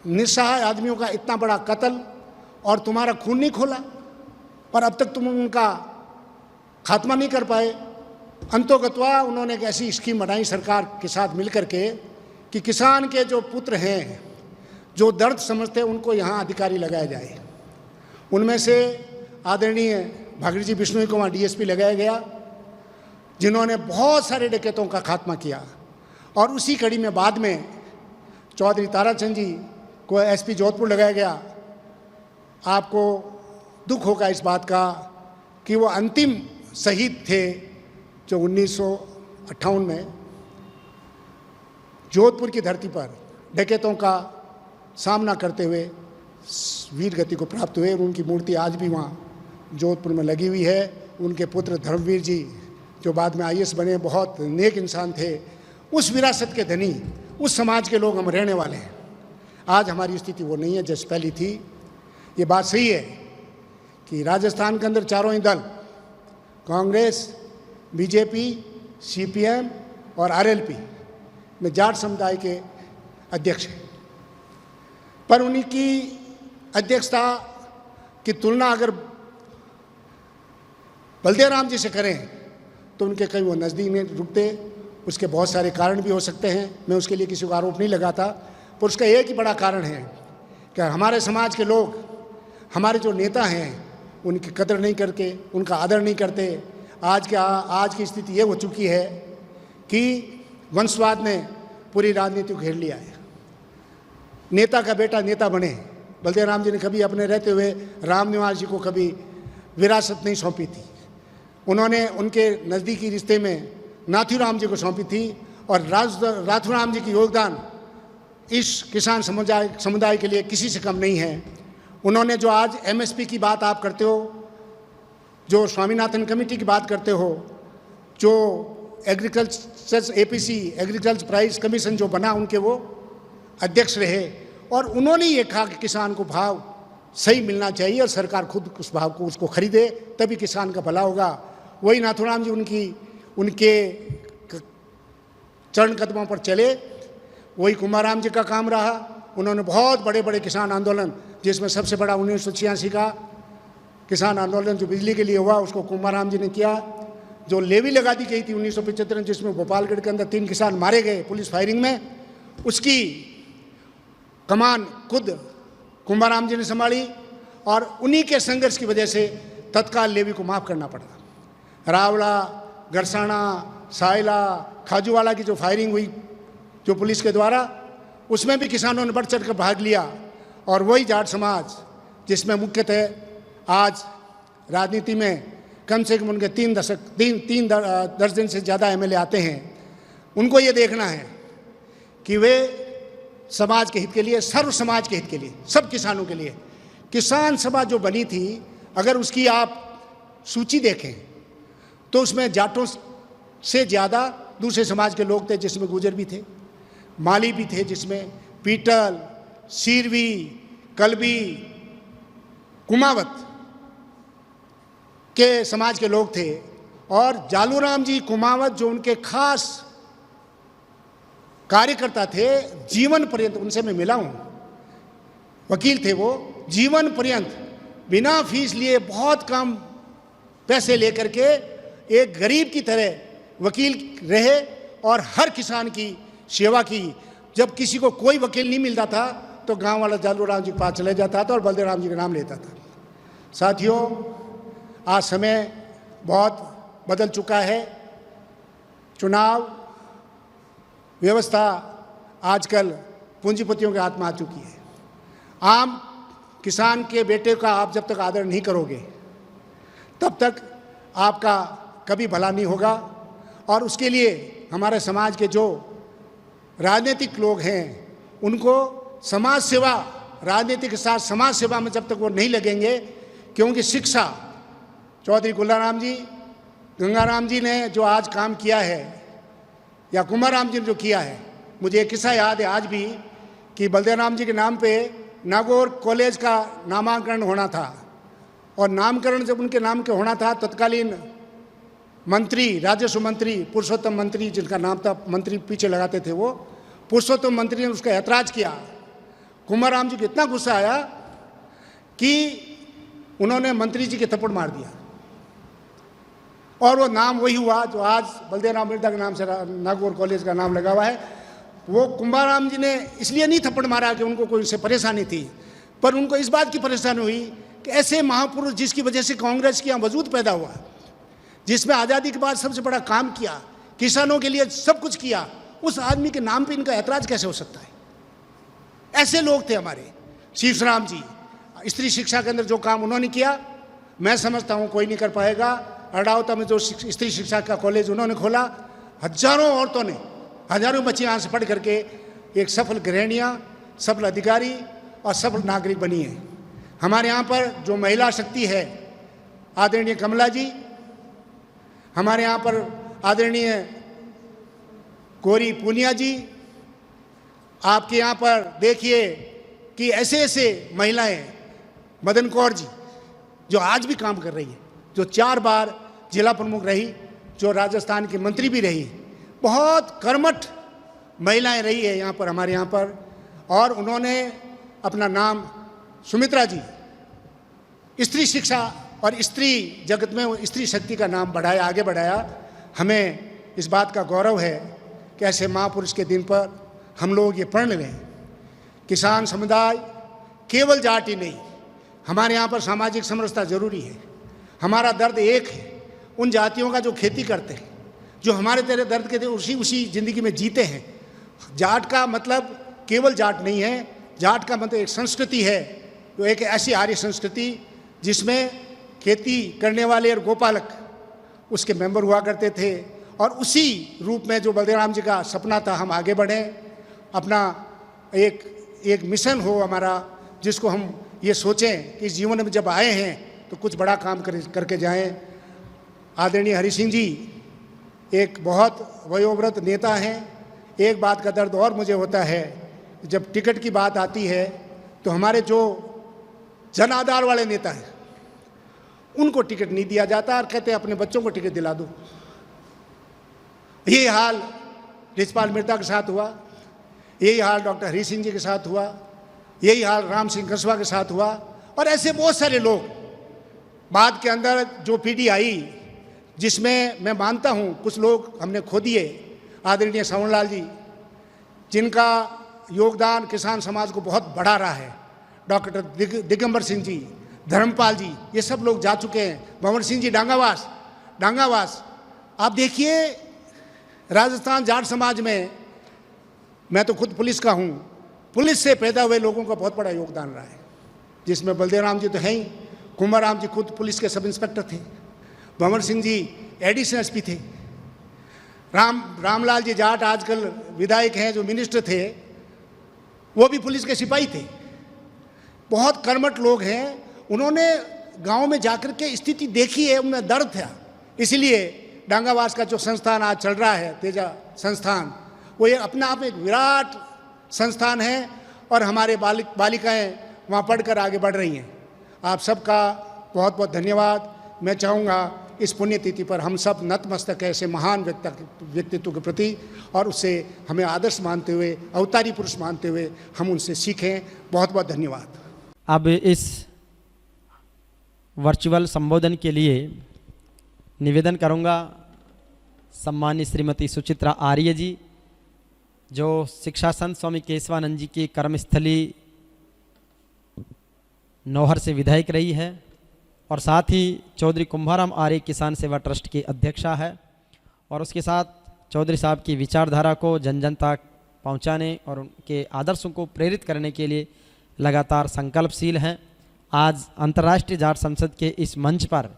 Speaker 4: निस्सहाय आदमियों का इतना बड़ा कत्ल, और तुम्हारा खून नहीं खोला, पर अब तक तुम उनका खात्मा नहीं कर पाए। अंतोगत्वा उन्होंने एक ऐसी स्कीम बनाई सरकार के साथ मिलकर के कि किसान के जो पुत्र हैं, जो दर्द समझते हैं, उनको यहाँ अधिकारी लगाया जाए। उनमें से आदरणीय भागीरथी जी बिश्नोई को वहाँ डीएसपी लगाया गया, जिन्होंने बहुत सारे डकैतों का खात्मा किया। और उसी कड़ी में बाद में चौधरी ताराचंद जी को एसपी जोधपुर लगाया गया। आपको दुख होगा इस बात का कि वो अंतिम शहीद थे जो 1958 में जोधपुर की धरती पर डकैतों का सामना करते हुए वीर गति को प्राप्त हुए। और उनकी मूर्ति आज भी वहाँ जोधपुर में लगी हुई है। उनके पुत्र धर्मवीर जी जो बाद में आईएएस बने, बहुत नेक इंसान थे, उस विरासत के धनी, उस समाज के लोग हम रहने वाले हैं। आज हमारी स्थिति वो नहीं है जैसे पहली थी। ये बात सही है कि राजस्थान के अंदर चारों ही दल, कांग्रेस, बीजेपी, सीपीएम और आरएलपी में जाट समुदाय के अध्यक्ष हैं, पर उनकी अध्यक्षता की तुलना अगर बलदेव राम जी से करें तो उनके कहीं वो नज़दीक नहीं रुकते। उसके बहुत सारे कारण भी हो सकते हैं, मैं उसके लिए किसी को आरोप नहीं लगाता, पर उसका एक ही बड़ा कारण है कि हमारे समाज के लोग, हमारे जो नेता हैं, उनकी कदर नहीं करके, उनका आदर नहीं करते। आज की स्थिति ये हो चुकी है कि वंशवाद ने पूरी राजनीति को घेर लिया है। नेता का बेटा नेता बने। बलदेव राम जी ने कभी अपने रहते हुए राम निवास जी को कभी विरासत नहीं सौंपी थी। उन्होंने उनके नज़दीकी रिश्ते में नाथूराम जी को सौंपी थी। और नाथूराम जी की योगदान इस किसान समुदाय के लिए किसी से कम नहीं है। उन्होंने जो आज एमएसपी की बात आप करते हो, जो स्वामीनाथन कमेटी की बात करते हो, जो agriculture APC agriculture price commission जो बना, उनके वो अध्यक्ष रहे। और उन्होंने ये कहा कि किसान को भाव सही मिलना चाहिए और सरकार खुद उस भाव को उसको खरीदे, तभी किसान का भला होगा। वही नाथूराम जी उनके चरण कदमों पर चले। वही कुमाराम जी का काम रहा। उन्होंने बहुत बड़े बड़े किसान आंदोलन, जिसमें सबसे बड़ा 1986 का किसान आंदोलन जो बिजली के लिए हुआ, उसको कुमाराम जी ने किया। जो लेवी लगा दी गई थी 1975 जिसमें भोपालगढ़ के अंदर 3 किसान मारे गए पुलिस फायरिंग में, उसकी कमान खुद कुंभाराम जी ने संभाली। और उन्हीं के संघर्ष की वजह से तत्काल लेवी को माफ़ करना पड़ा। रावला, गरसाना, सायला, खाजूवाला की जो फायरिंग हुई जो पुलिस के द्वारा, उसमें भी किसानों ने बढ़ चढ़ कर भाग लिया। और वही जाट समाज जिसमें मुख्यतः आज राजनीति में कम से कम उनके 3 दर्जन से ज़्यादा एमएलए आते हैं, उनको ये देखना है कि वे समाज के हित के लिए, सर्व समाज के हित के लिए, सब किसानों के लिए, किसान सभा जो बनी थी, अगर उसकी आप सूची देखें तो उसमें जाटों से ज़्यादा दूसरे समाज के लोग थे, जिसमें गुर्जर भी थे, माली भी थे, जिसमें पीटल, सीरवी, कलबी, कुमावत के समाज के लोग थे। और जालूराम जी कुमावत जो उनके खास कार्यकर्ता थे, जीवन पर्यंत उनसे मैं मिला हूँ, वकील थे वो, जीवन पर्यंत बिना फीस लिए बहुत कम पैसे लेकर के एक गरीब की तरह वकील रहे और हर किसान की सेवा की। जब किसी को कोई वकील नहीं मिलता था तो गांव वाला जालूराम जी के पास चले जाता था और बलदेव राम जी का नाम लेता था। साथियों, आज समय बहुत बदल चुका है। चुनाव व्यवस्था आजकल पूंजीपतियों के हाथ में आ चुकी है। आम किसान के बेटे का आप जब तक आदर नहीं करोगे तब तक आपका कभी भला नहीं होगा। और उसके लिए हमारे समाज के जो राजनीतिक लोग हैं उनको समाज सेवा, राजनीति के साथ समाज सेवा में जब तक वो नहीं लगेंगे, क्योंकि शिक्षा चौधरी गुल्लाराम जी, गंगाराम जी ने जो आज काम किया है या कुमाराम जी ने जो किया है, मुझे एक किस्सा याद है आज भी कि बलदेव राम जी के नाम पे नागौर कॉलेज का नामांकन होना था। और नामकरण जब उनके नाम के होना था, तत्कालीन मंत्री, राजस्व मंत्री पुरुषोत्तम मंत्री, जिनका नाम था, मंत्री पीछे लगाते थे वो, पुरुषोत्तम मंत्री ने उसका ऐतराज़ किया। कुमाराम जी को इतना गुस्सा आया कि उन्होंने मंत्री जी के थप्पड़ मार दिया। और वो नाम वही हुआ जो आज बलदेव राम मिर्दा के नाम से नागौर कॉलेज का नाम लगा हुआ है। वो कुंभाराम जी ने इसलिए नहीं थप्पड़ मारा कि उनको कोई उससे परेशानी थी, पर उनको इस बात की परेशानी हुई कि ऐसे महापुरुष जिसकी वजह से कांग्रेस की यहाँ वजूद पैदा हुआ, जिसमें आज़ादी के बाद सबसे बड़ा काम किया, किसानों के लिए सब कुछ किया, उस आदमी के नाम पे इनका ऐतराज़ कैसे हो सकता है? ऐसे लोग थे हमारे सीवराम जी। स्त्री शिक्षा के अंदर जो काम उन्होंने किया, मैं समझता हूँ कोई नहीं कर पाएगा। अडावता में जो स्त्री शिक्षा का कॉलेज उन्होंने खोला, हजारों औरतों ने, हजारों बच्चियाँ यहाँ से पढ़ करके एक सफल गृहिणियाँ, सफल अधिकारी और सफल नागरिक बनी है। हमारे यहाँ पर जो महिला शक्ति है, आदरणीय कमला जी, हमारे यहाँ पर आदरणीय गौरी पूनिया जी, आपके यहाँ पर देखिए कि ऐसे ऐसे महिलाएं, मदन कौर जी जो आज भी काम कर रही है, जो 4 बार जिला प्रमुख रही, जो राजस्थान की मंत्री भी रही, बहुत कर्मठ महिलाएं रही है यहाँ पर, हमारे यहाँ पर। और उन्होंने अपना नाम, सुमित्रा जी, स्त्री शिक्षा और स्त्री जगत में स्त्री शक्ति का नाम बढ़ाया, आगे बढ़ाया। हमें इस बात का गौरव है कि ऐसे महापुरुष के दिन पर हम लोग ये पढ़ लें। किसान समुदाय केवल जाट ही नहीं, हमारे यहाँ पर सामाजिक समरसता जरूरी है। हमारा दर्द एक है उन जातियों का जो खेती करते हैं, जो हमारे तेरे दर्द के उसी ज़िंदगी में जीते हैं। जाट का मतलब केवल जाट नहीं है, जाट का मतलब एक संस्कृति है, जो एक ऐसी आर्य संस्कृति जिसमें खेती करने वाले और गोपालक उसके मेंबर हुआ करते थे। और उसी रूप में जो बलदेव जी का सपना था, हम आगे बढ़ें, अपना एक मिशन हो हमारा, जिसको हम ये सोचें कि इस जीवन में जब आए हैं तो कुछ बड़ा काम करके जाएं। आदरणीय हरि सिंह जी एक बहुत वयोवृद्ध नेता हैं। एक बात का दर्द और मुझे होता है, जब टिकट की बात आती है तो हमारे जो जन आधार वाले नेता हैं उनको टिकट नहीं दिया जाता और कहते हैं अपने बच्चों को टिकट दिला दो। यही हाल रिचपाल मिर्दा के साथ हुआ, यही हाल डॉक्टर हरि सिंह जी के साथ हुआ, यही हाल राम सिंह कसवा के साथ हुआ। और ऐसे बहुत सारे लोग बाद के अंदर जो पीढ़ी आई, जिसमें मैं मानता हूँ कुछ लोग हमने खो दिए। आदरणीय संवरलाल जी, जिनका योगदान किसान समाज को बहुत बढ़ा रहा है, डॉक्टर दिगंबर सिंह जी, धर्मपाल जी, ये सब लोग जा चुके हैं। भंवर सिंह जी डांगावास। आप देखिए राजस्थान जाट समाज में, मैं तो खुद पुलिस का हूँ, पुलिस से पैदा हुए लोगों का बहुत बड़ा योगदान रहा है, जिसमें बलदेव राम जी तो हैं ही, कुंवर राम जी खुद पुलिस के सब इंस्पेक्टर थे, भंवर सिंह जी एडिशनल एसपी थे, रामलाल जी जाट आजकल विधायक हैं, जो मिनिस्टर थे, वो भी पुलिस के सिपाही थे। बहुत कर्मठ लोग हैं। उन्होंने गांव में जाकर के स्थिति देखी है, उनमें दर्द था। इसलिए डांगावास का जो संस्थान आज चल रहा है, तेजा संस्थान, वो ये अपने आप में एक विराट संस्थान है और हमारे बालिकाएं वहाँ पढ़कर आगे बढ़ रही हैं। आप सबका बहुत बहुत धन्यवाद। मैं चाहूँगा इस पुण्यतिथि पर हम सब नतमस्तक है ऐसे महान व्यक्तित्व के प्रति, और उससे हमें आदर्श मानते हुए, अवतारी पुरुष मानते हुए हम उनसे सीखें। बहुत बहुत धन्यवाद।
Speaker 1: अब इस वर्चुअल संबोधन के लिए निवेदन करूंगा सम्मानित श्रीमती सुचित्रा आर्य जी, जो शिक्षा संत स्वामी केशवानंद जी की कर्मस्थली नौहर से विधायक रही है, और साथ ही चौधरी कुंभाराम आर्य किसान सेवा ट्रस्ट की अध्यक्षा है, और उसके साथ चौधरी साहब की विचारधारा को जन जन तक पहुँचाने और उनके आदर्शों को प्रेरित करने के लिए लगातार संकल्पशील हैं। आज अंतर्राष्ट्रीय जाट संसद के इस मंच पर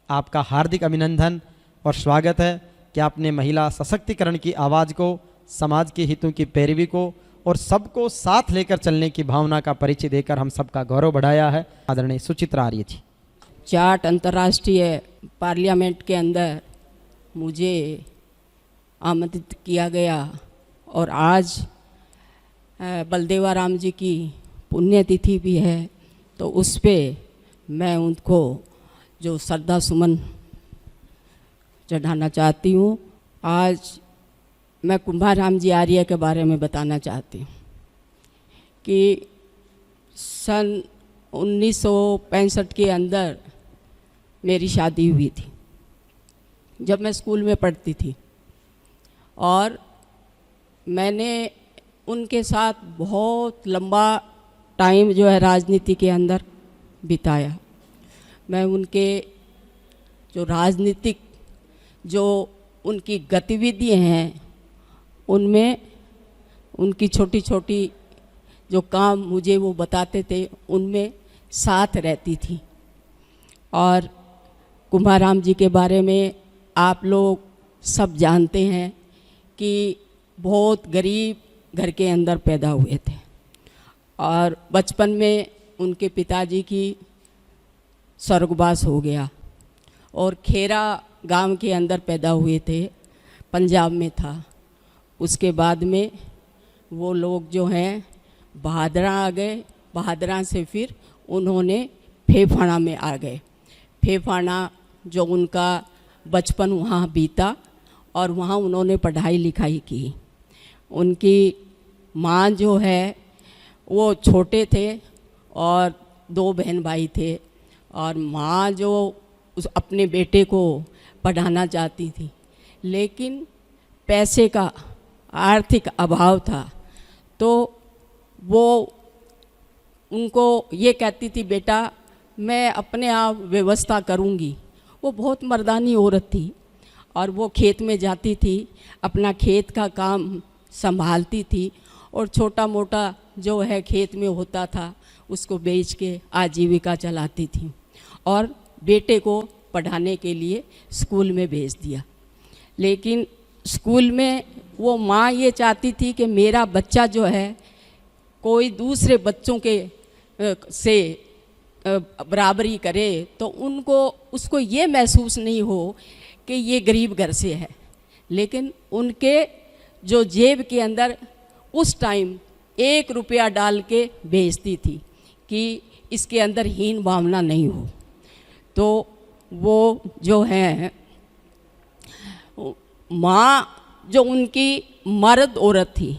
Speaker 1: आपका हार्दिक अभिनंदन और स्वागत है कि आपने महिला सशक्तिकरण की आवाज़ को, समाज के हितों की पैरवी को और सबको साथ लेकर चलने की भावना का परिचय देकर हम सबका गौरव बढ़ाया है। आदरणीय सुचित्रा आर्य जी।
Speaker 5: जाट अंतर्राष्ट्रीय पार्लियामेंट के अंदर मुझे आमंत्रित किया गया, और आज बलदेवा राम जी की पुण्यतिथि भी है, तो उस पर मैं उनको जो श्रद्धा सुमन चढ़ाना चाहती हूँ। आज मैं कुंभाराम जी आर्य के बारे में बताना चाहती हूँ कि सन 1965 के अंदर मेरी शादी हुई थी, जब मैं स्कूल में पढ़ती थी, और मैंने उनके साथ बहुत लंबा टाइम जो है राजनीति के अंदर बिताया। मैं उनके जो राजनीतिक जो उनकी गतिविधियाँ हैं उनमें उनकी छोटी छोटी जो काम मुझे वो बताते थे उनमें साथ रहती थी। और कुंभाराम जी के बारे में आप लोग सब जानते हैं कि बहुत गरीब घर के अंदर पैदा हुए थे और बचपन में उनके पिताजी की स्वर्गवास हो गया और खेरा गांव के अंदर पैदा हुए थे, पंजाब में था। उसके बाद में वो लोग जो हैं बहादरा आ गए, बहादरा से फिर उन्होंने फेफाना में आ गए। फेफाना जो उनका बचपन वहाँ बीता और वहाँ उन्होंने पढ़ाई लिखाई की। उनकी माँ जो है वो छोटे थे और 2 बहन भाई थे और माँ जो उस अपने बेटे को पढ़ाना चाहती थी, लेकिन पैसे का आर्थिक अभाव था, तो वो उनको ये कहती थी, बेटा मैं अपने आप व्यवस्था करूँगी। वो बहुत मर्दानी औरत थी और वो खेत में जाती थी, अपना खेत का काम संभालती थी और छोटा मोटा जो है खेत में होता था उसको बेच के आजीविका चलाती थी और बेटे को पढ़ाने के लिए स्कूल में भेज दिया। लेकिन स्कूल में वो माँ ये चाहती थी कि मेरा बच्चा जो है कोई दूसरे बच्चों के से बराबरी करे, तो उसको ये महसूस नहीं हो कि ये गरीब घर से है। लेकिन उनके जो जेब के अंदर उस टाइम 1 रुपया डाल के भेजती थी कि इसके अंदर हीन भावना नहीं हो। तो वो जो है माँ जो उनकी मर्द औरत थी,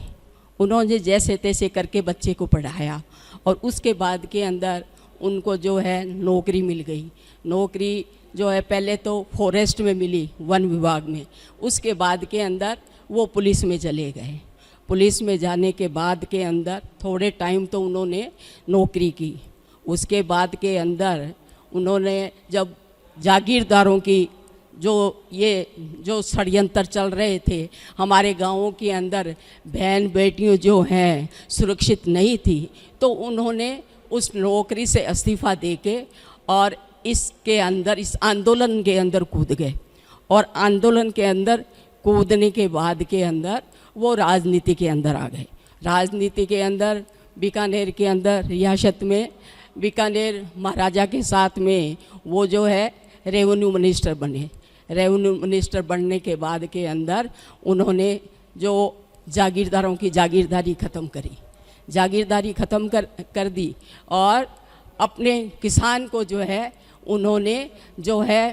Speaker 5: उन्होंने जैसे तैसे करके बच्चे को पढ़ाया और उसके बाद के अंदर उनको जो है नौकरी मिल गई। नौकरी जो है पहले तो फॉरेस्ट में मिली, वन विभाग में, उसके बाद के अंदर वो पुलिस में चले गए। पुलिस में जाने के बाद के अंदर थोड़े टाइम तो उन्होंने नौकरी की। उसके बाद के अंदर उन्होंने जब जागीरदारों की जो षड्यंत्र चल रहे थे, हमारे गाँवों के अंदर बहन बेटियों जो हैं सुरक्षित नहीं थी, तो उन्होंने उस नौकरी से इस्तीफ़ा देके और इसके अंदर इस आंदोलन के अंदर कूद गए। और आंदोलन के अंदर कूदने के बाद के अंदर वो राजनीति के अंदर आ गए। राजनीति के अंदर बीकानेर के अंदर रियासत में बीकानेर महाराजा के साथ में वो जो है रेवेन्यू मिनिस्टर बने। रेवेन्यू मिनिस्टर बनने के बाद के अंदर उन्होंने जो जागीरदारों की जागीरदारी ख़त्म करी, जागीरदारी ख़त्म कर दी और अपने किसान को जो है उन्होंने जो है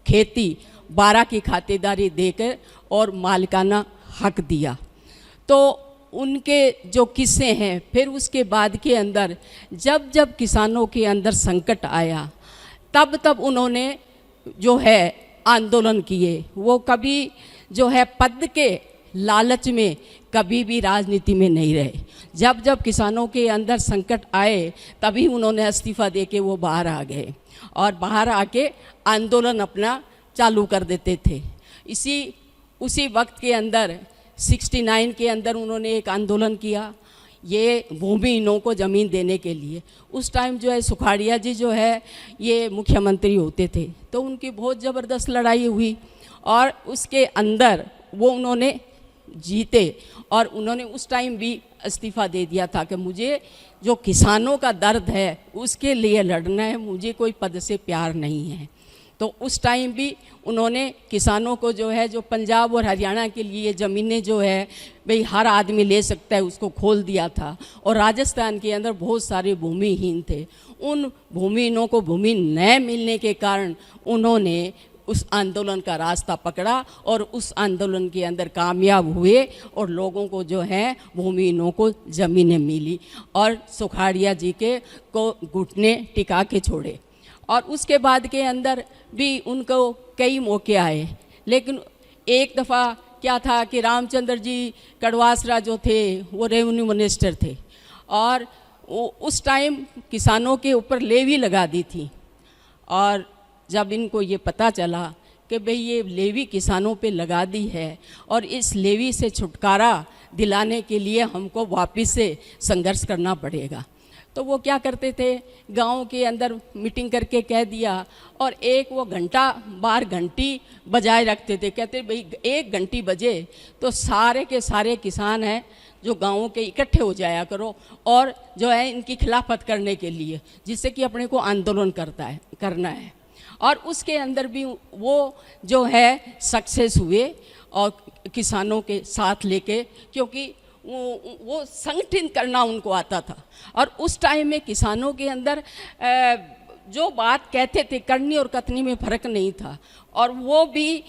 Speaker 5: खेती 12 की खातेदारी देकर और मालिकाना हक दिया। तो उनके जो किस्से हैं, फिर उसके बाद के अंदर जब जब किसानों के अंदर संकट आया तब तब उन्होंने जो है आंदोलन किए। वो कभी जो है पद के लालच में कभी भी राजनीति में नहीं रहे। जब जब किसानों के अंदर संकट आए तभी उन्होंने इस्तीफ़ा देके वो बाहर आ गए और बाहर आके आंदोलन अपना चालू कर देते थे। उसी वक्त के अंदर 69 के अंदर उन्होंने एक आंदोलन किया, ये भूमिहीनों को ज़मीन देने के लिए। उस टाइम जो है सुखाड़िया जी जो है ये मुख्यमंत्री होते थे, तो उनकी बहुत ज़बरदस्त लड़ाई हुई और उसके अंदर वो उन्होंने जीते और उन्होंने उस टाइम भी इस्तीफ़ा दे दिया था कि मुझे जो किसानों का दर्द है उसके लिए लड़ना है, मुझे कोई पद से प्यार नहीं है। तो उस टाइम भी उन्होंने किसानों को जो है जो पंजाब और हरियाणा के लिए ज़मीनें जो है भाई हर आदमी ले सकता है उसको खोल दिया था। और राजस्थान के अंदर बहुत सारे भूमिहीन थे, उन भूमिहीनों को भूमि न मिलने के कारण उन्होंने उस आंदोलन का रास्ता पकड़ा और उस आंदोलन के अंदर कामयाब हुए और लोगों को जो है भूमिहीनों को ज़मीनें मिली और सुखाड़िया जी के को घुटने टिका के छोड़े। और उसके बाद के अंदर भी उनको कई मौके आए, लेकिन एक दफ़ा क्या था कि रामचंद्र जी कड़वासरा जो थे वो रेवेन्यू मिनिस्टर थे और उस टाइम किसानों के ऊपर लेवी लगा दी थी। और जब इनको ये पता चला कि भाई ये लेवी किसानों पे लगा दी है और इस लेवी से छुटकारा दिलाने के लिए हमको वापस से संघर्ष करना पड़ेगा, तो वो क्या करते थे, गांव के अंदर मीटिंग करके कह दिया और एक वो घंटा बार घंटी बजाए रखते थे। कहते भाई 1 घंटी बजे तो सारे के सारे किसान हैं जो गाँवों के इकट्ठे हो जाया करो और जो है इनकी खिलाफत करने के लिए, जिससे कि अपने को आंदोलन करना है। और उसके अंदर भी वो जो है सक्सेस हुए और किसानों के साथ लेके, क्योंकि वो संगठन करना उनको आता था। और उस टाइम में किसानों के अंदर जो बात कहते थे, करनी और कथनी में फ़र्क नहीं था। और वो भी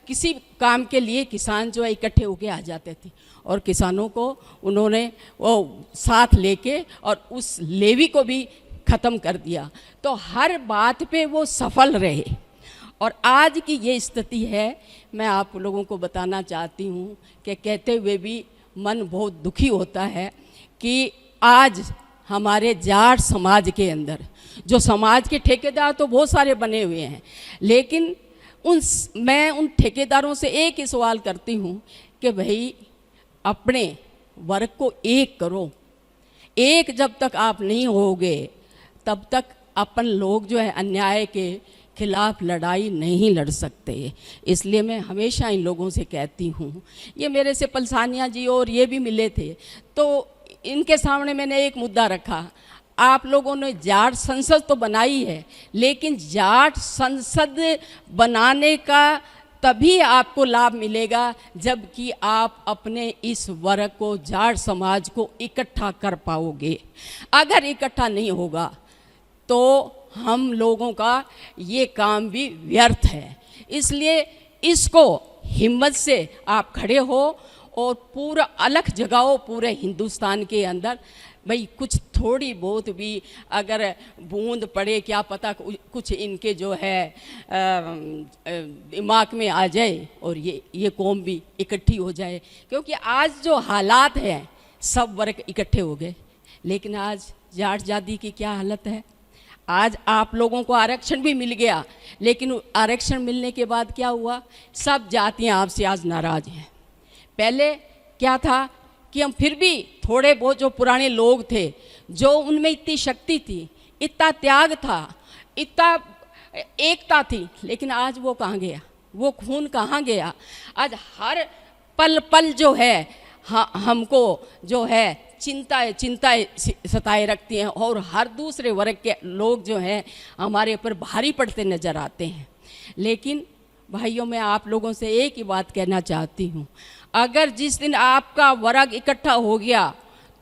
Speaker 5: किसी काम के लिए किसान जो है इकट्ठे होके आ जाते थे और किसानों को उन्होंने वो साथ लेके और उस लेवी को भी ख़त्म कर दिया। तो हर बात पे वो सफल रहे। और आज की ये स्थिति है, मैं आप लोगों को बताना चाहती हूँ कि कहते हुए भी मन बहुत दुखी होता है कि आज हमारे जाट समाज के अंदर, जो समाज के ठेकेदार तो बहुत सारे बने हुए हैं, लेकिन मैं उन ठेकेदारों से एक ही सवाल करती हूँ कि भाई अपने वर्ग को एक करो। एक जब तक आप नहीं होगे तब तक अपन लोग जो है अन्याय के खिलाफ लड़ाई नहीं लड़ सकते। इसलिए मैं हमेशा इन लोगों से कहती हूँ, ये मेरे से पलसानिया जी और ये भी मिले थे, तो इनके सामने मैंने एक मुद्दा रखा। आप लोगों ने जाट संसद तो बनाई है, लेकिन जाट संसद बनाने का तभी आपको लाभ मिलेगा जबकि आप अपने इस वर्ग को, जाट समाज को इकट्ठा कर पाओगे। अगर इकट्ठा नहीं होगा तो हम लोगों का ये काम भी व्यर्थ है। इसलिए इसको हिम्मत से आप खड़े हो और पूरा अलख जगाओ पूरे हिंदुस्तान के अंदर। भाई कुछ थोड़ी बहुत भी अगर बूंद पड़े, क्या पता कुछ इनके जो है दिमाग में आ जाए और ये कौम भी इकट्ठी हो जाए। क्योंकि आज जो हालात हैं, सब वर्ग इकट्ठे हो गए, लेकिन आज जाट जाति की क्या हालत है। आज आप लोगों को आरक्षण भी मिल गया, लेकिन आरक्षण मिलने के बाद क्या हुआ, सब जातियां आपसे आज नाराज़ हैं। पहले क्या था कि हम फिर भी थोड़े बहुत जो पुराने लोग थे, जो उनमें इतनी शक्ति थी, इतना त्याग था, इतना एकता थी, लेकिन आज वो कहाँ गया, वो खून कहाँ गया। आज हर पल पल जो है हमको जो है चिंताएं सताए रखती हैं और हर दूसरे वर्ग के लोग जो हैं हमारे ऊपर भारी पड़ते नज़र आते हैं। लेकिन भाइयों, मैं आप लोगों से एक ही बात कहना चाहती हूँ, अगर जिस दिन आपका वर्ग इकट्ठा हो गया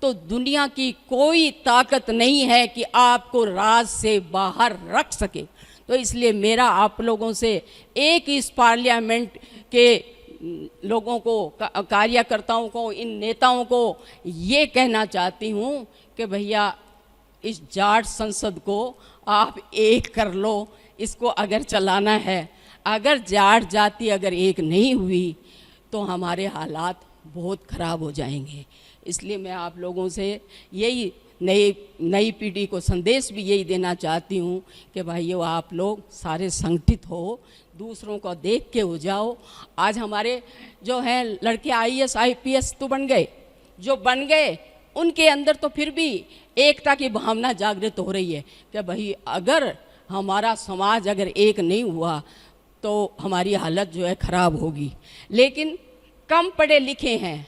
Speaker 5: तो दुनिया की कोई ताकत नहीं है कि आपको राज से बाहर रख सके। तो इसलिए मेरा आप लोगों से एक इस पार्लियामेंट के लोगों को, कार्यकर्ताओं को, इन नेताओं को ये कहना चाहती हूँ कि भैया इस जाट संसद को आप एक कर लो। इसको अगर चलाना है, अगर जाट जाति अगर एक नहीं हुई तो हमारे हालात बहुत ख़राब हो जाएंगे। इसलिए मैं आप लोगों से यही नई पीढ़ी को संदेश भी यही देना चाहती हूँ कि भाइयों, आप लोग सारे संगठित हो, दूसरों को देख के हो जाओ। आज हमारे जो हैं लड़के IAS IPS तो बन गए, जो बन गए उनके अंदर तो फिर भी एकता की भावना जागृत हो रही है कि भाई अगर हमारा समाज अगर एक नहीं हुआ तो हमारी हालत जो है ख़राब होगी। लेकिन कम पढ़े लिखे हैं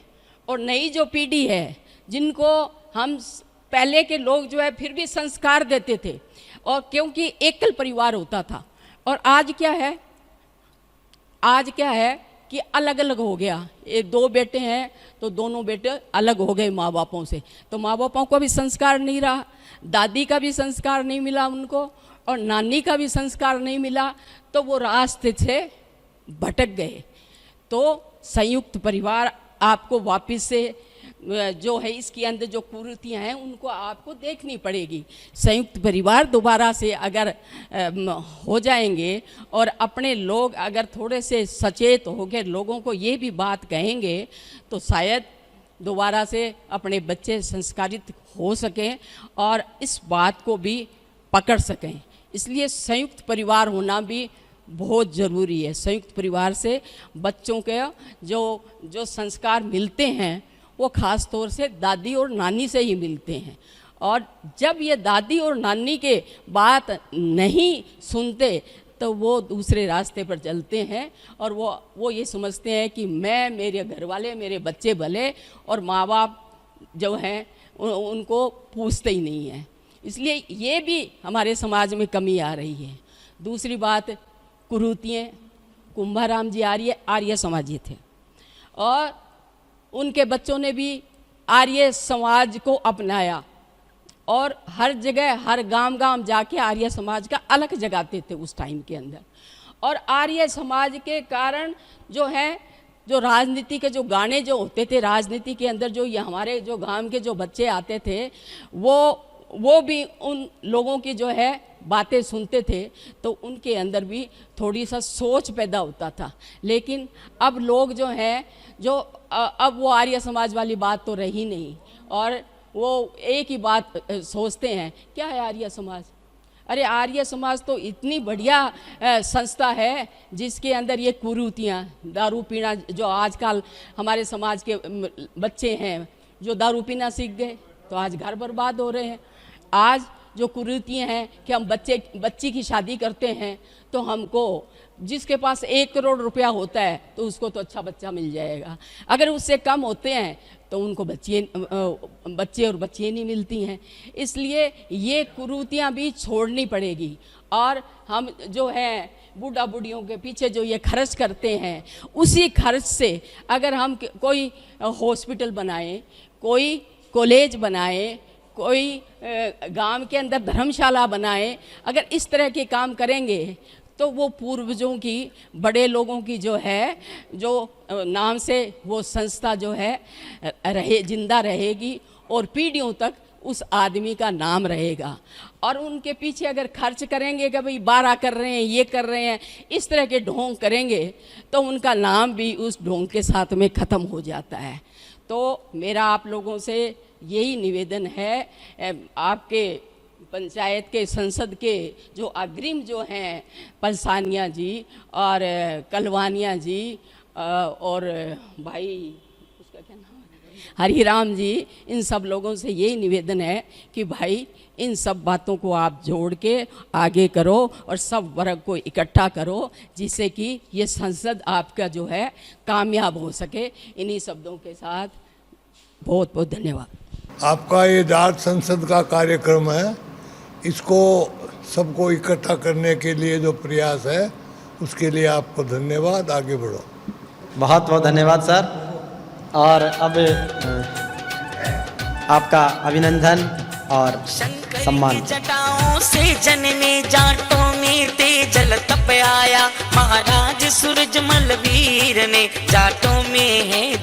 Speaker 5: और नई जो पीढ़ी है, जिनको हम पहले के लोग जो है फिर भी संस्कार देते थे, और क्योंकि एकल परिवार होता था, और आज क्या है, आज क्या है कि अलग अलग हो गया। ये 2 बेटे हैं तो दोनों बेटे अलग हो गए माँ बापों से, तो माँ बापों को भी संस्कार नहीं रहा, दादी का भी संस्कार नहीं मिला उनको, और नानी का भी संस्कार नहीं मिला, तो वो रास्ते से भटक गए। तो संयुक्त परिवार आपको वापस से जो है इसके अंदर जो कुरीतियाँ हैं उनको आपको देखनी पड़ेगी। संयुक्त परिवार दोबारा से अगर हो जाएंगे और अपने लोग अगर थोड़े से सचेत हो गए, लोगों को ये भी बात कहेंगे, तो शायद दोबारा से अपने बच्चे संस्कारित हो सकें और इस बात को भी पकड़ सकें। इसलिए संयुक्त परिवार होना भी बहुत ज़रूरी है। संयुक्त परिवार से बच्चों के जो संस्कार मिलते हैं वो ख़ास तौर से दादी और नानी से ही मिलते हैं, और जब ये दादी और नानी के बात नहीं सुनते तो वो दूसरे रास्ते पर चलते हैं और वो ये समझते हैं कि मैं, मेरे घर वाले, मेरे बच्चे भले, और माँ बाप जो हैं उनको पूछते ही नहीं हैं। इसलिए ये भी हमारे समाज में कमी आ रही है। दूसरी बात, कुरीतियाँ। कुंभाराम जी आर्य समाजी थे और उनके बच्चों ने भी आर्य समाज को अपनाया और हर जगह, हर गांव जाके आर्य समाज का अलग जगाते थे उस टाइम के अंदर। और आर्य समाज के कारण जो है, जो राजनीति के जो गाने जो होते थे राजनीति के अंदर, जो ये हमारे जो गांव के जो बच्चे आते थे वो भी उन लोगों की जो है बातें सुनते थे, तो उनके अंदर भी थोड़ी सा सोच पैदा होता था। लेकिन अब लोग जो हैं, जो अब वो आर्य समाज वाली बात तो रही नहीं, और वो एक ही बात सोचते हैं, क्या है आर्य समाज? अरे आर्य समाज तो इतनी बढ़िया संस्था है जिसके अंदर ये कुरीतियाँ, दारू पीना, जो आजकल हमारे समाज के बच्चे हैं जो दारू पीना सीख गए तो आज घर बर्बाद हो रहे हैं। आज जो कुरीतियाँ हैं कि हम बच्ची की शादी करते हैं तो हमको, जिसके पास 1 करोड़ रुपया होता है तो उसको तो अच्छा बच्चा मिल जाएगा, अगर उससे कम होते हैं तो उनको बच्चे और बच्चियाँ नहीं मिलती हैं। इसलिए ये कुरीतियाँ भी छोड़नी पड़ेगी, और हम जो है बूढ़ा बूढ़ियों के पीछे जो ये खर्च करते हैं, उसी खर्च से अगर हम कोई हॉस्पिटल बनाएं, कोई कॉलेज बनाएं, कोई गांव के अंदर धर्मशाला बनाएं, अगर इस तरह के काम करेंगे तो वो पूर्वजों की, बड़े लोगों की जो है, जो नाम से वो संस्था जो है जिंदा रहेगी और पीढ़ियों तक उस आदमी का नाम रहेगा। और उनके पीछे अगर खर्च करेंगे कि भाई 12 कर रहे हैं, ये कर रहे हैं, इस तरह के ढोंग करेंगे तो उनका नाम भी उस ढोंग के साथ में ख़त्म हो जाता है। तो मेरा आप लोगों से यही निवेदन है, आपके पंचायत के, संसद के जो अग्रिम जो हैं पलसानिया जी और कलवानिया जी और भाई उसका क्या नाम है, हरिराम जी, इन सब लोगों से यही निवेदन है कि भाई इन सब बातों को आप जोड़ के आगे करो और सब वर्ग को इकट्ठा करो, जिससे कि ये संसद आपका जो है कामयाब हो सके। इन्हीं शब्दों के साथ बहुत बहुत धन्यवाद।
Speaker 6: आपका ये जाट संसद का कार्यक्रम है, इसको सबको इकट्ठा करने के लिए जो प्रयास है उसके लिए आपको धन्यवाद। आगे बढ़ो।
Speaker 1: बहुत बहुत धन्यवाद सर। और अब आपका अभिनंदन और सम्मान।
Speaker 7: जटाओं से जनने जाटों में तेजल तप आया, महाराज सूरजमल वीर ने जाटों में है